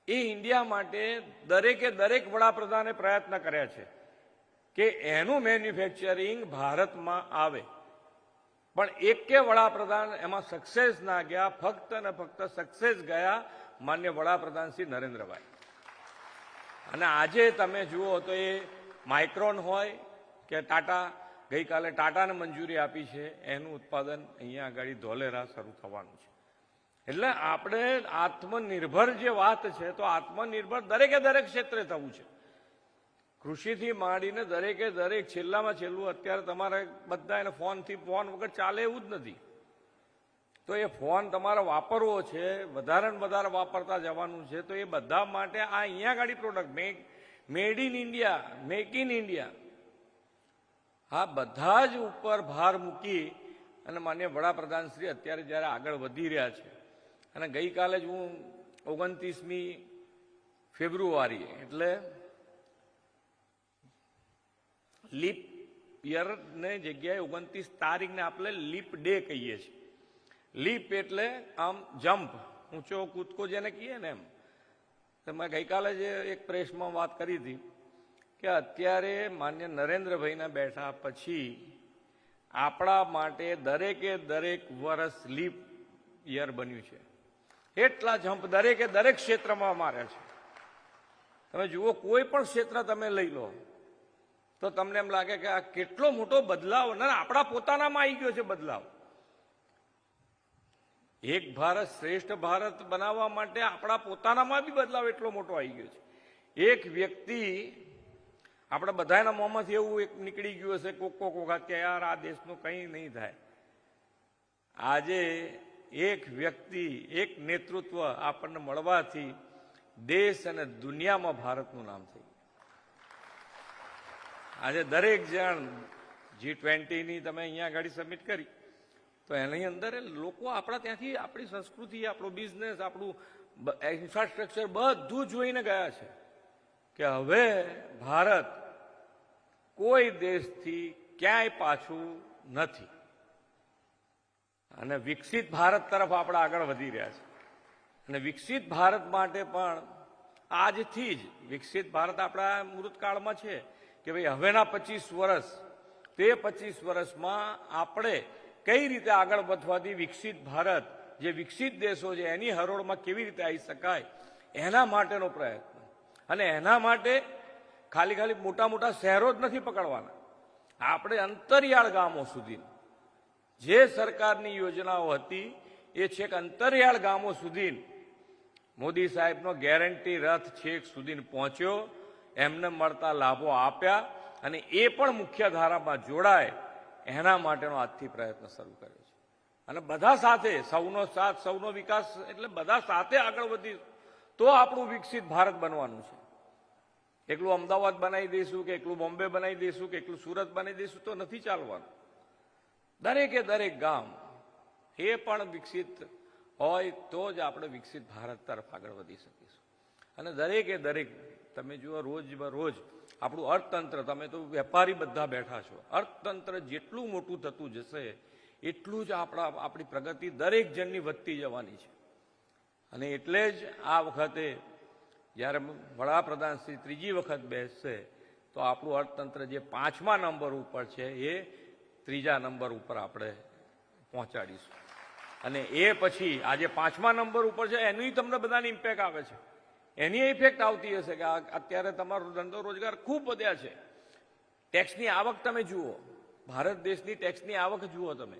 એ ઇન્ડિયા માટે દરેકે દરેક વડાપ્રધાને પ્રયત્ન કર્યા છે કે એનું મેન્યુફેક્ચરિંગ ભારતમાં આવે. પણ એકે વડાપ્રધાન એમાં સક્સેસ ના ગયા, ફક્ત ને ફક્ત સક્સેસ ગયા માન્ય વડાપ્રધાન શ્રી નરેન્દ્રભાઈ. અને આજે તમે જુઓ તો એ માઇક્રોન હોય કે ટાટા, ગઈકાલે ટાટાને મંજૂરી આપી છે એનું ઉત્પાદન અહીંયા આગળ ધોલેરા શરૂ થવાનું છે. એટલે આપણે આત્મનિર્ભર જે વાત છે તો આત્મનિર્ભર દરેકે દરેક ક્ષેત્રે થવું છે. કૃષિથી માંડીને દરેકે દરેક છેલ્લામાં છેલ્લું અત્યારે તમારે બધા એને ફોન વગર ચાલે એવું જ નથી. તો એ ફોન તમારે વાપરવો છે, વધારે ને વધારે વાપરતા જવાનું છે. તો એ બધા માટે આ અહીંયા ગાડી product made in India, make in India, આ બધા જ ઉપર ભાર મૂકી અને માન્ય વડાપ્રધાન શ્રી અત્યારે જ્યારે આગળ વધી રહ્યા છે. અને ગઈકાલે જ હું 29મી ફેબ્રુઆરી એટલે લીપ યરને જગ્યાએ 29 તારીખને આપણે લીપ ડે કહીએ છીએ. લીપ એટલે આમ જમ્પ, ઊંચો કૂદકો જેને કહીએ ને એમ. તો મેં ગઈકાલે જ એક પ્રેસમાં વાત કરી હતી કે અત્યારે માન્ય નરેન્દ્રભાઈના બેઠા પછી આપણા માટે દરેકે દરેક વર્ષ લીપ યર બન્યું છે. એટલા જમ્પ દરેકે દરેક ક્ષેત્રમાં માર્યા છે. તમે જુઓ કોઈ પણ ક્ષેત્ર તમે લઈ લો તો તમને એમ લાગે કે આ કેટલો મોટો બદલાવ, ના આપણા પોતાનામાં આવી ગયો છે બદલાવ. એક ભારત શ્રેષ્ઠ ભારત બનાવવા માટે આપણા પોતાનામાં બી બદલાવ એટલો મોટો આવી ગયો છે. એક વ્યક્તિ આપણે બધાના મોંમાંથી એવું એક નીકળી ગયું હશે કોક વખત કે યાર આ દેશનું કંઈ નહીં થાય. આજે એક વ્યક્તિ, એક નેતૃત્વ આપણને મળવાથી દેશ અને દુનિયામાં ભારતનું નામ થઈ ગયું. આજે દરેક જણ G20ની તમે અહીંયા આગળ સબમિટ કરી તો એની અંદર લોકો આપણા ત્યાંથી આપણી સંસ્કૃતિ, આપણો બિઝનેસ, આપણું ઇન્ફ્રાસ્ટ્રક્ચર બધું જોઈને ગયા છે કે હવે ભારત કોઈ દેશથી ક્યાંય પાછું નથી અને વિકસિત ભારત તરફ આપણે આગળ વધી રહ્યા છે. અને વિકસિત ભારત માટે પણ આજથી જ વિકસિત ભારત આપણા મૃતકાળમાં છે કે ભાઈ હવેના 25 વર્ષ, તે 25 વર્ષમાં આપણે કઈ રીતે આગળ વધવાથી વિકસિત ભારત, જે વિકસિત દેશો છે એની હરોળમાં કેવી રીતે આવી શકાય એના માટેનો પ્રયત્ન. અને એના માટે ખાલી મોટા મોટા શહેરો જ નથી પકડવાના, આપણે અંતરિયાળ ગામો સુધી જે સરકારની યોજનાઓ હતી એ છેક અંતરિયાળ ગામો સુધી મોદી સાહેબનો ગેરંટી રથ છેક સુધી પહોંચ્યો, એમને મળતા લાભો આપ્યા અને એ પણ મુખ્ય ધારામાં જોડાય એના માટેનો આજથી પ્રયત્ન શરૂ કર્યો છે. અને બધા સાથે સૌનો સાથ સૌનો વિકાસ એટલે બધા સાથે આગળ વધી તો આપણું વિકસિત ભારત બનવાનું છે. એકલું અમદાવાદ બનાવી દઈશું કે એકલું બોમ્બે બનાવી દઈશું કે એકલું સુરત બનાવી દઈશું તો નથી ચાલવાનું. દરેકે દરેક ગામ એ પણ વિકસિત હોય તો જ આપણે વિકસિત ભારત તરફ આગળ વધી શકીશું. અને દરેકે દરેક તમે જુઓ રોજ આપણું અર્થતંત્ર, તમે તો વેપારી બધા બેઠા છો, અર્થતંત્ર જેટલું મોટું થતું જશે એટલું જ આપણી પ્રગતિ દરેક જણની વધતી જવાની છે. અને એટલે જ આ વખતે જ્યારે વડાપ્રધાન શ્રી ત્રીજી વખત બેસશે તો આપણું અર્થતંત્ર જે 5મા નંબર ઉપર છે એ 3જા નંબર ઉપર આપણે પહોંચાડીશું. અને એ પછી આજે 5મા નંબર ઉપર છે એની તમને બધાને ઇમ્પેક્ટ આવે છે, એની ઇફેક્ટ આવતી હશે કે અત્યારે તમારો ધંધો રોજગાર ખૂબ વધ્યા છે. ટેક્સની આવક તમે જુઓ, ભારત દેશની ટેક્સની આવક જુઓ તમે.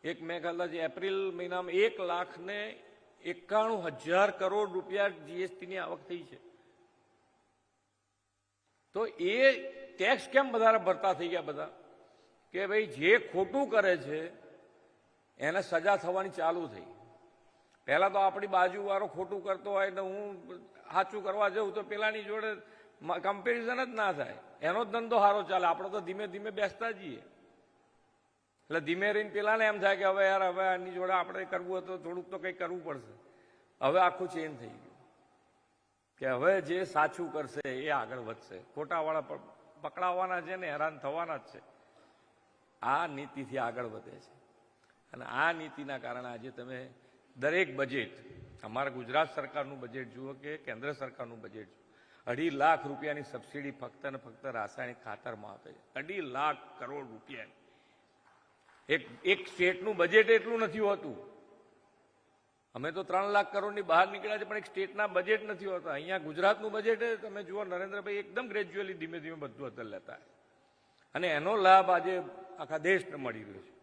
એક મેં કદાચ એપ્રિલ મહિનામાં 1,91,000 કરોડ રૂપિયા જીએસટીની આવક થઈ છે. તો એ ટેક્સ કેમ વધારે ભરતા થઈ ગયા બધા? કે ભાઈ જે ખોટું કરે છે એને સજા થવાની ચાલુ થઈ. પહેલા તો આપણી બાજુવાળો ખોટું કરતો હોય ને હું સાચું કરવા જઉં તો પેલાની જોડે કમ્પેરિઝન જ ના થાય, એનો જ ધંધો સારો ચાલે. આપણે તો ધીમે ધીમે બેસતા જઈએ એટલે ધીમે રહીને પેલાને એમ થાય કે હવે યાર હવે આની જોડે આપણે કરવું હોય તો થોડુંક તો કંઈક કરવું પડશે. હવે આખું ચેન્જ થઈ ગયું કે હવે જે સાચું કરશે એ આગળ વધશે, ખોટાવાળા પકડાવાના છે ને હેરાન થવાના જ છે. આ નીતિથી આગળ વધે છે. અને આ નીતિના કારણે આજે તમે દરેક બજેટ, અમારા ગુજરાત સરકારનું બજેટ જુઓ કે કેન્દ્ર સરકારનું બજેટ જુઓ, 2.5 લાખ રૂપિયાની સબસિડી ફક્ત ને ફક્ત રાસાયણિક ખાતરમાં આપે છે. 2.5 લાખ કરોડ રૂપિયા. એક સ્ટેટનું બજેટ એટલું નથી હોતું. અમે તો 3 લાખ કરોડની બહાર નીકળ્યા છે પણ એક સ્ટેટના બજેટ નથી હોતા. અહીંયા ગુજરાતનું બજેટ તમે જુઓ નરેન્દ્રભાઈ એકદમ ગ્રેજ્યુઅલી ધીમે ધીમે બધું અંદર લેતા અને એનો લાભ આજે આખા દેશને મળી રહ્યો છે.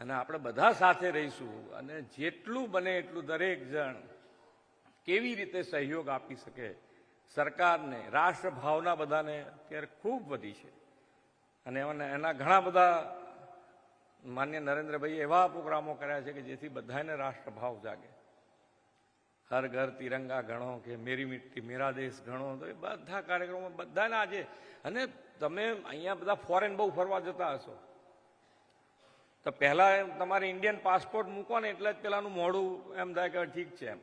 અને આપણે બધા સાથે રહીશું અને જેટલું બને એટલું દરેક જણ કેવી રીતે સહયોગ આપી શકે સરકારને, રાષ્ટ્ર ભાવના બધાને અત્યારે ખૂબ વધી છે. અને એના ઘણા બધા માન્ય નરેન્દ્રભાઈ એવા પ્રોગ્રામો કર્યા છે કે જેથી બધાને રાષ્ટ્રભાવ જાગે. હર ઘર તિરંગા ગણો કે મેરી મિટ્ટી મેરા દેશ ગણો, તો એ બધા કાર્યક્રમો બધાને આજે. અને તમે અહીંયા બધા ફોરેન બહુ ફરવા જતા હશો તો પહેલા તમારે ઇન્ડિયન પાસપોર્ટ મૂકો ને એટલે જ પેલાનું મોઢું એમ થાય કે ઠીક છે એમ.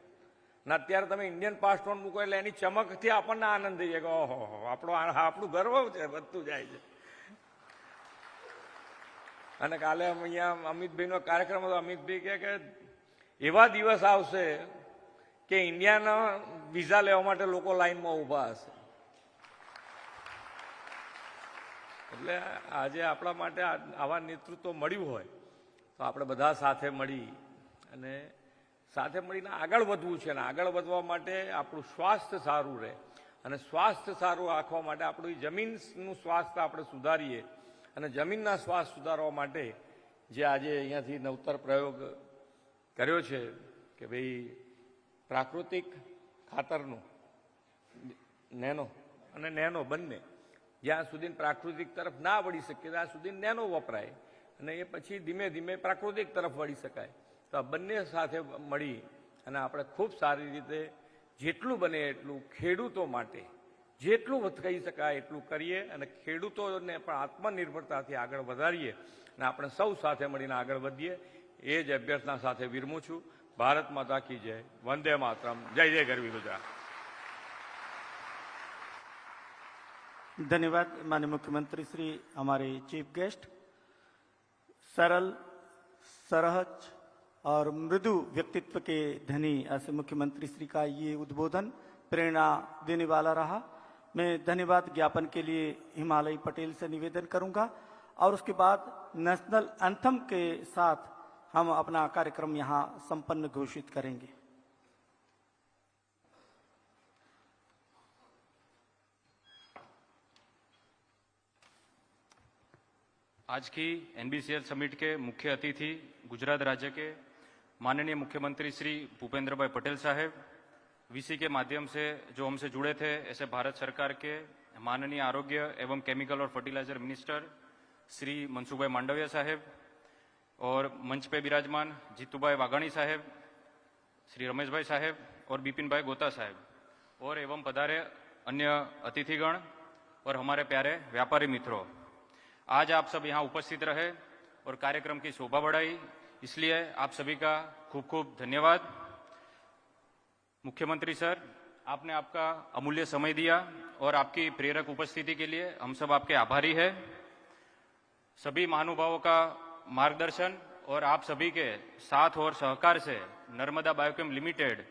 ને અત્યારે તમે ઇન્ડિયન પાસપોર્ટ મૂકો એટલે એની ચમકથી આપણને આનંદ થઈ જાય કે ઓહો આપણું ગર્વ છે, વધતું જાય છે. અને કાલે અહીંયા અમિતભાઈનો કાર્યક્રમ હતો. અમિતભાઈ કહે કે એવા દિવસ આવશે કે ઇન્ડિયાના વિઝા લેવા માટે લોકો લાઈનમાં ઊભા હશે. એટલે આજે આપણા માટે આવા નેતૃત્વ મળ્યું હોય તો આપણે બધા સાથે મળીને આગળ વધવું છે. અને આગળ વધવા માટે આપણું સ્વાસ્થ્ય સારું રહે અને સ્વાસ્થ્ય સારું રાખવા માટે આપણું જમીનનું સ્વાસ્થ્ય આપણે સુધારીએ. અને જમીનના સ્વાસ્થ્ય સુધારવા માટે જે આજે અહીંયાથી નવતર પ્રયોગ કર્યો છે કે ભાઈ પ્રાકૃતિક ખાતરનું નેનો બંને જ્યાં સુધી પ્રાકૃતિક તરફ ના વળી શકીએ ત્યાં સુધી નેનો વપરાય અને એ પછી ધીમે ધીમે પ્રાકૃતિક તરફ વળી શકાય. તો આ બંને સાથે મળી અને આપણે ખૂબ સારી રીતે જેટલું બને એટલું ખેડૂતો માટે જેટલું કહી શકાય એટલું કરીએ અને ખેડૂતોને પણ આત્મનિર્ભરતાથી આગળ વધારીએ અને આપણે સૌ સાથે મળીને આગળ વધીએ. એ જ અભ્યર્થના સાથે વિરમું છું. ભારત માતા કી જય. વંદે માતરમ. જય જય ગરવી ગુજરાત. धन्यवाद माननीय मुख्यमंत्री श्री. हमारे चीफ गेस्ट सरल, सहज और मृदु व्यक्तित्व के धनी ऐसे मुख्यमंत्री श्री का ये उद्बोधन प्रेरणा देने वाला रहा. मैं धन्यवाद ज्ञापन के लिए हिमालय पटेल से निवेदन करूंगा और उसके बाद नेशनल एंथम के साथ हम अपना कार्यक्रम यहाँ संपन्न घोषित करेंगे. आज की NBCL समिट के मुख्य अतिथि गुजरात राज्य के माननीय मुख्यमंत्री श्री भूपेंद्र भाई पटेल साहब, VC के माध्यम से जो हमसे जुड़े थे, ऐसे भारत सरकार के माननीय आरोग्य एवं केमिकल और फर्टिलाइजर मिनिस्टर श्री मनसुख भाई मांडविया साहब, और मंच पे विराजमान जीतूभाई वाघाणी साहब, श्री रमेश भाई साहब और बिपिन भाई गोता साहब, और एवं पधारे अन्य अतिथिगण और हमारे प्यारे व्यापारी मित्रों, आज आप सब यहाँ उपस्थित रहे और कार्यक्रम की शोभा बढ़ाई, इसलिए आप सभी का खूब खूब धन्यवाद। मुख्यमंत्री सर, आपने आपका अमूल्य समय दिया और आपकी प्रेरक उपस्थिति के लिए हम सब आपके आभारी हैं। सभी महानुभावों का मार्गदर्शन और आप सभी के साथ और सहकार से नर्मदा बायोकेम लिमिटेड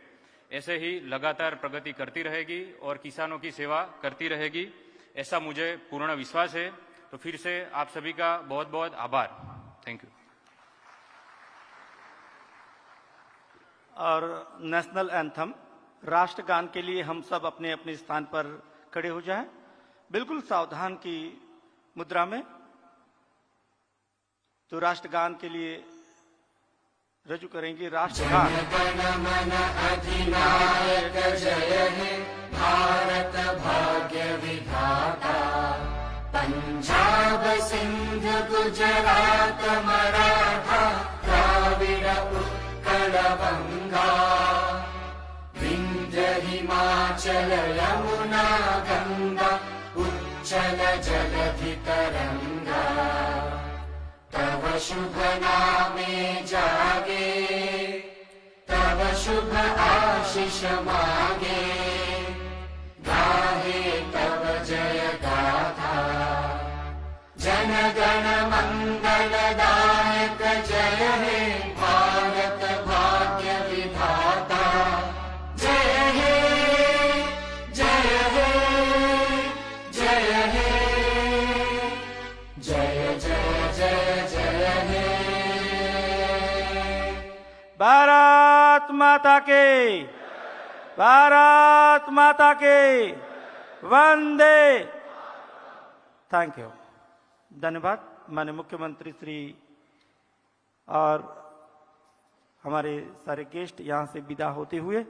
ऐसे ही लगातार प्रगति करती रहेगी और किसानों की सेवा करती रहेगी, ऐसा मुझे पूर्ण विश्वास है। तो फिर से आप सभी का बहुत बहुत आभार। Thank you. और नेशनल एंथम, राष्ट्रगान के लिए हम सब अपने अपने स्थान पर खड़े हो जाएं, बिल्कुल सावधान की मुद्रा में। तो राष्ट्रगान के लिए रजू करेंगे राष्ट्रगान। अधिनायक जय हे भारत भाग्य विधाता, पंजाब सिंध गुजरात मराठा द्राविड़ उत्कल बंगा, विंध्य हिमाचल यमुना गंगा उच्चल जलधि तरंगा, तव शुभ नामे जागे, तव शुभ आशीष मांगे, गाहे तव जय गाथा, जन गण मंगल दायक जय हे भारत भाग्य विधाता, जय हे जय हे जय हे जय जय जय जय हे। भारत माता के, भारत माता के, वंदे। थैंक यू, धन्यवाद माननीय मुख्यमंत्री श्री और हमारे सारे गेस्ट यहाँ से विदा होते हुए।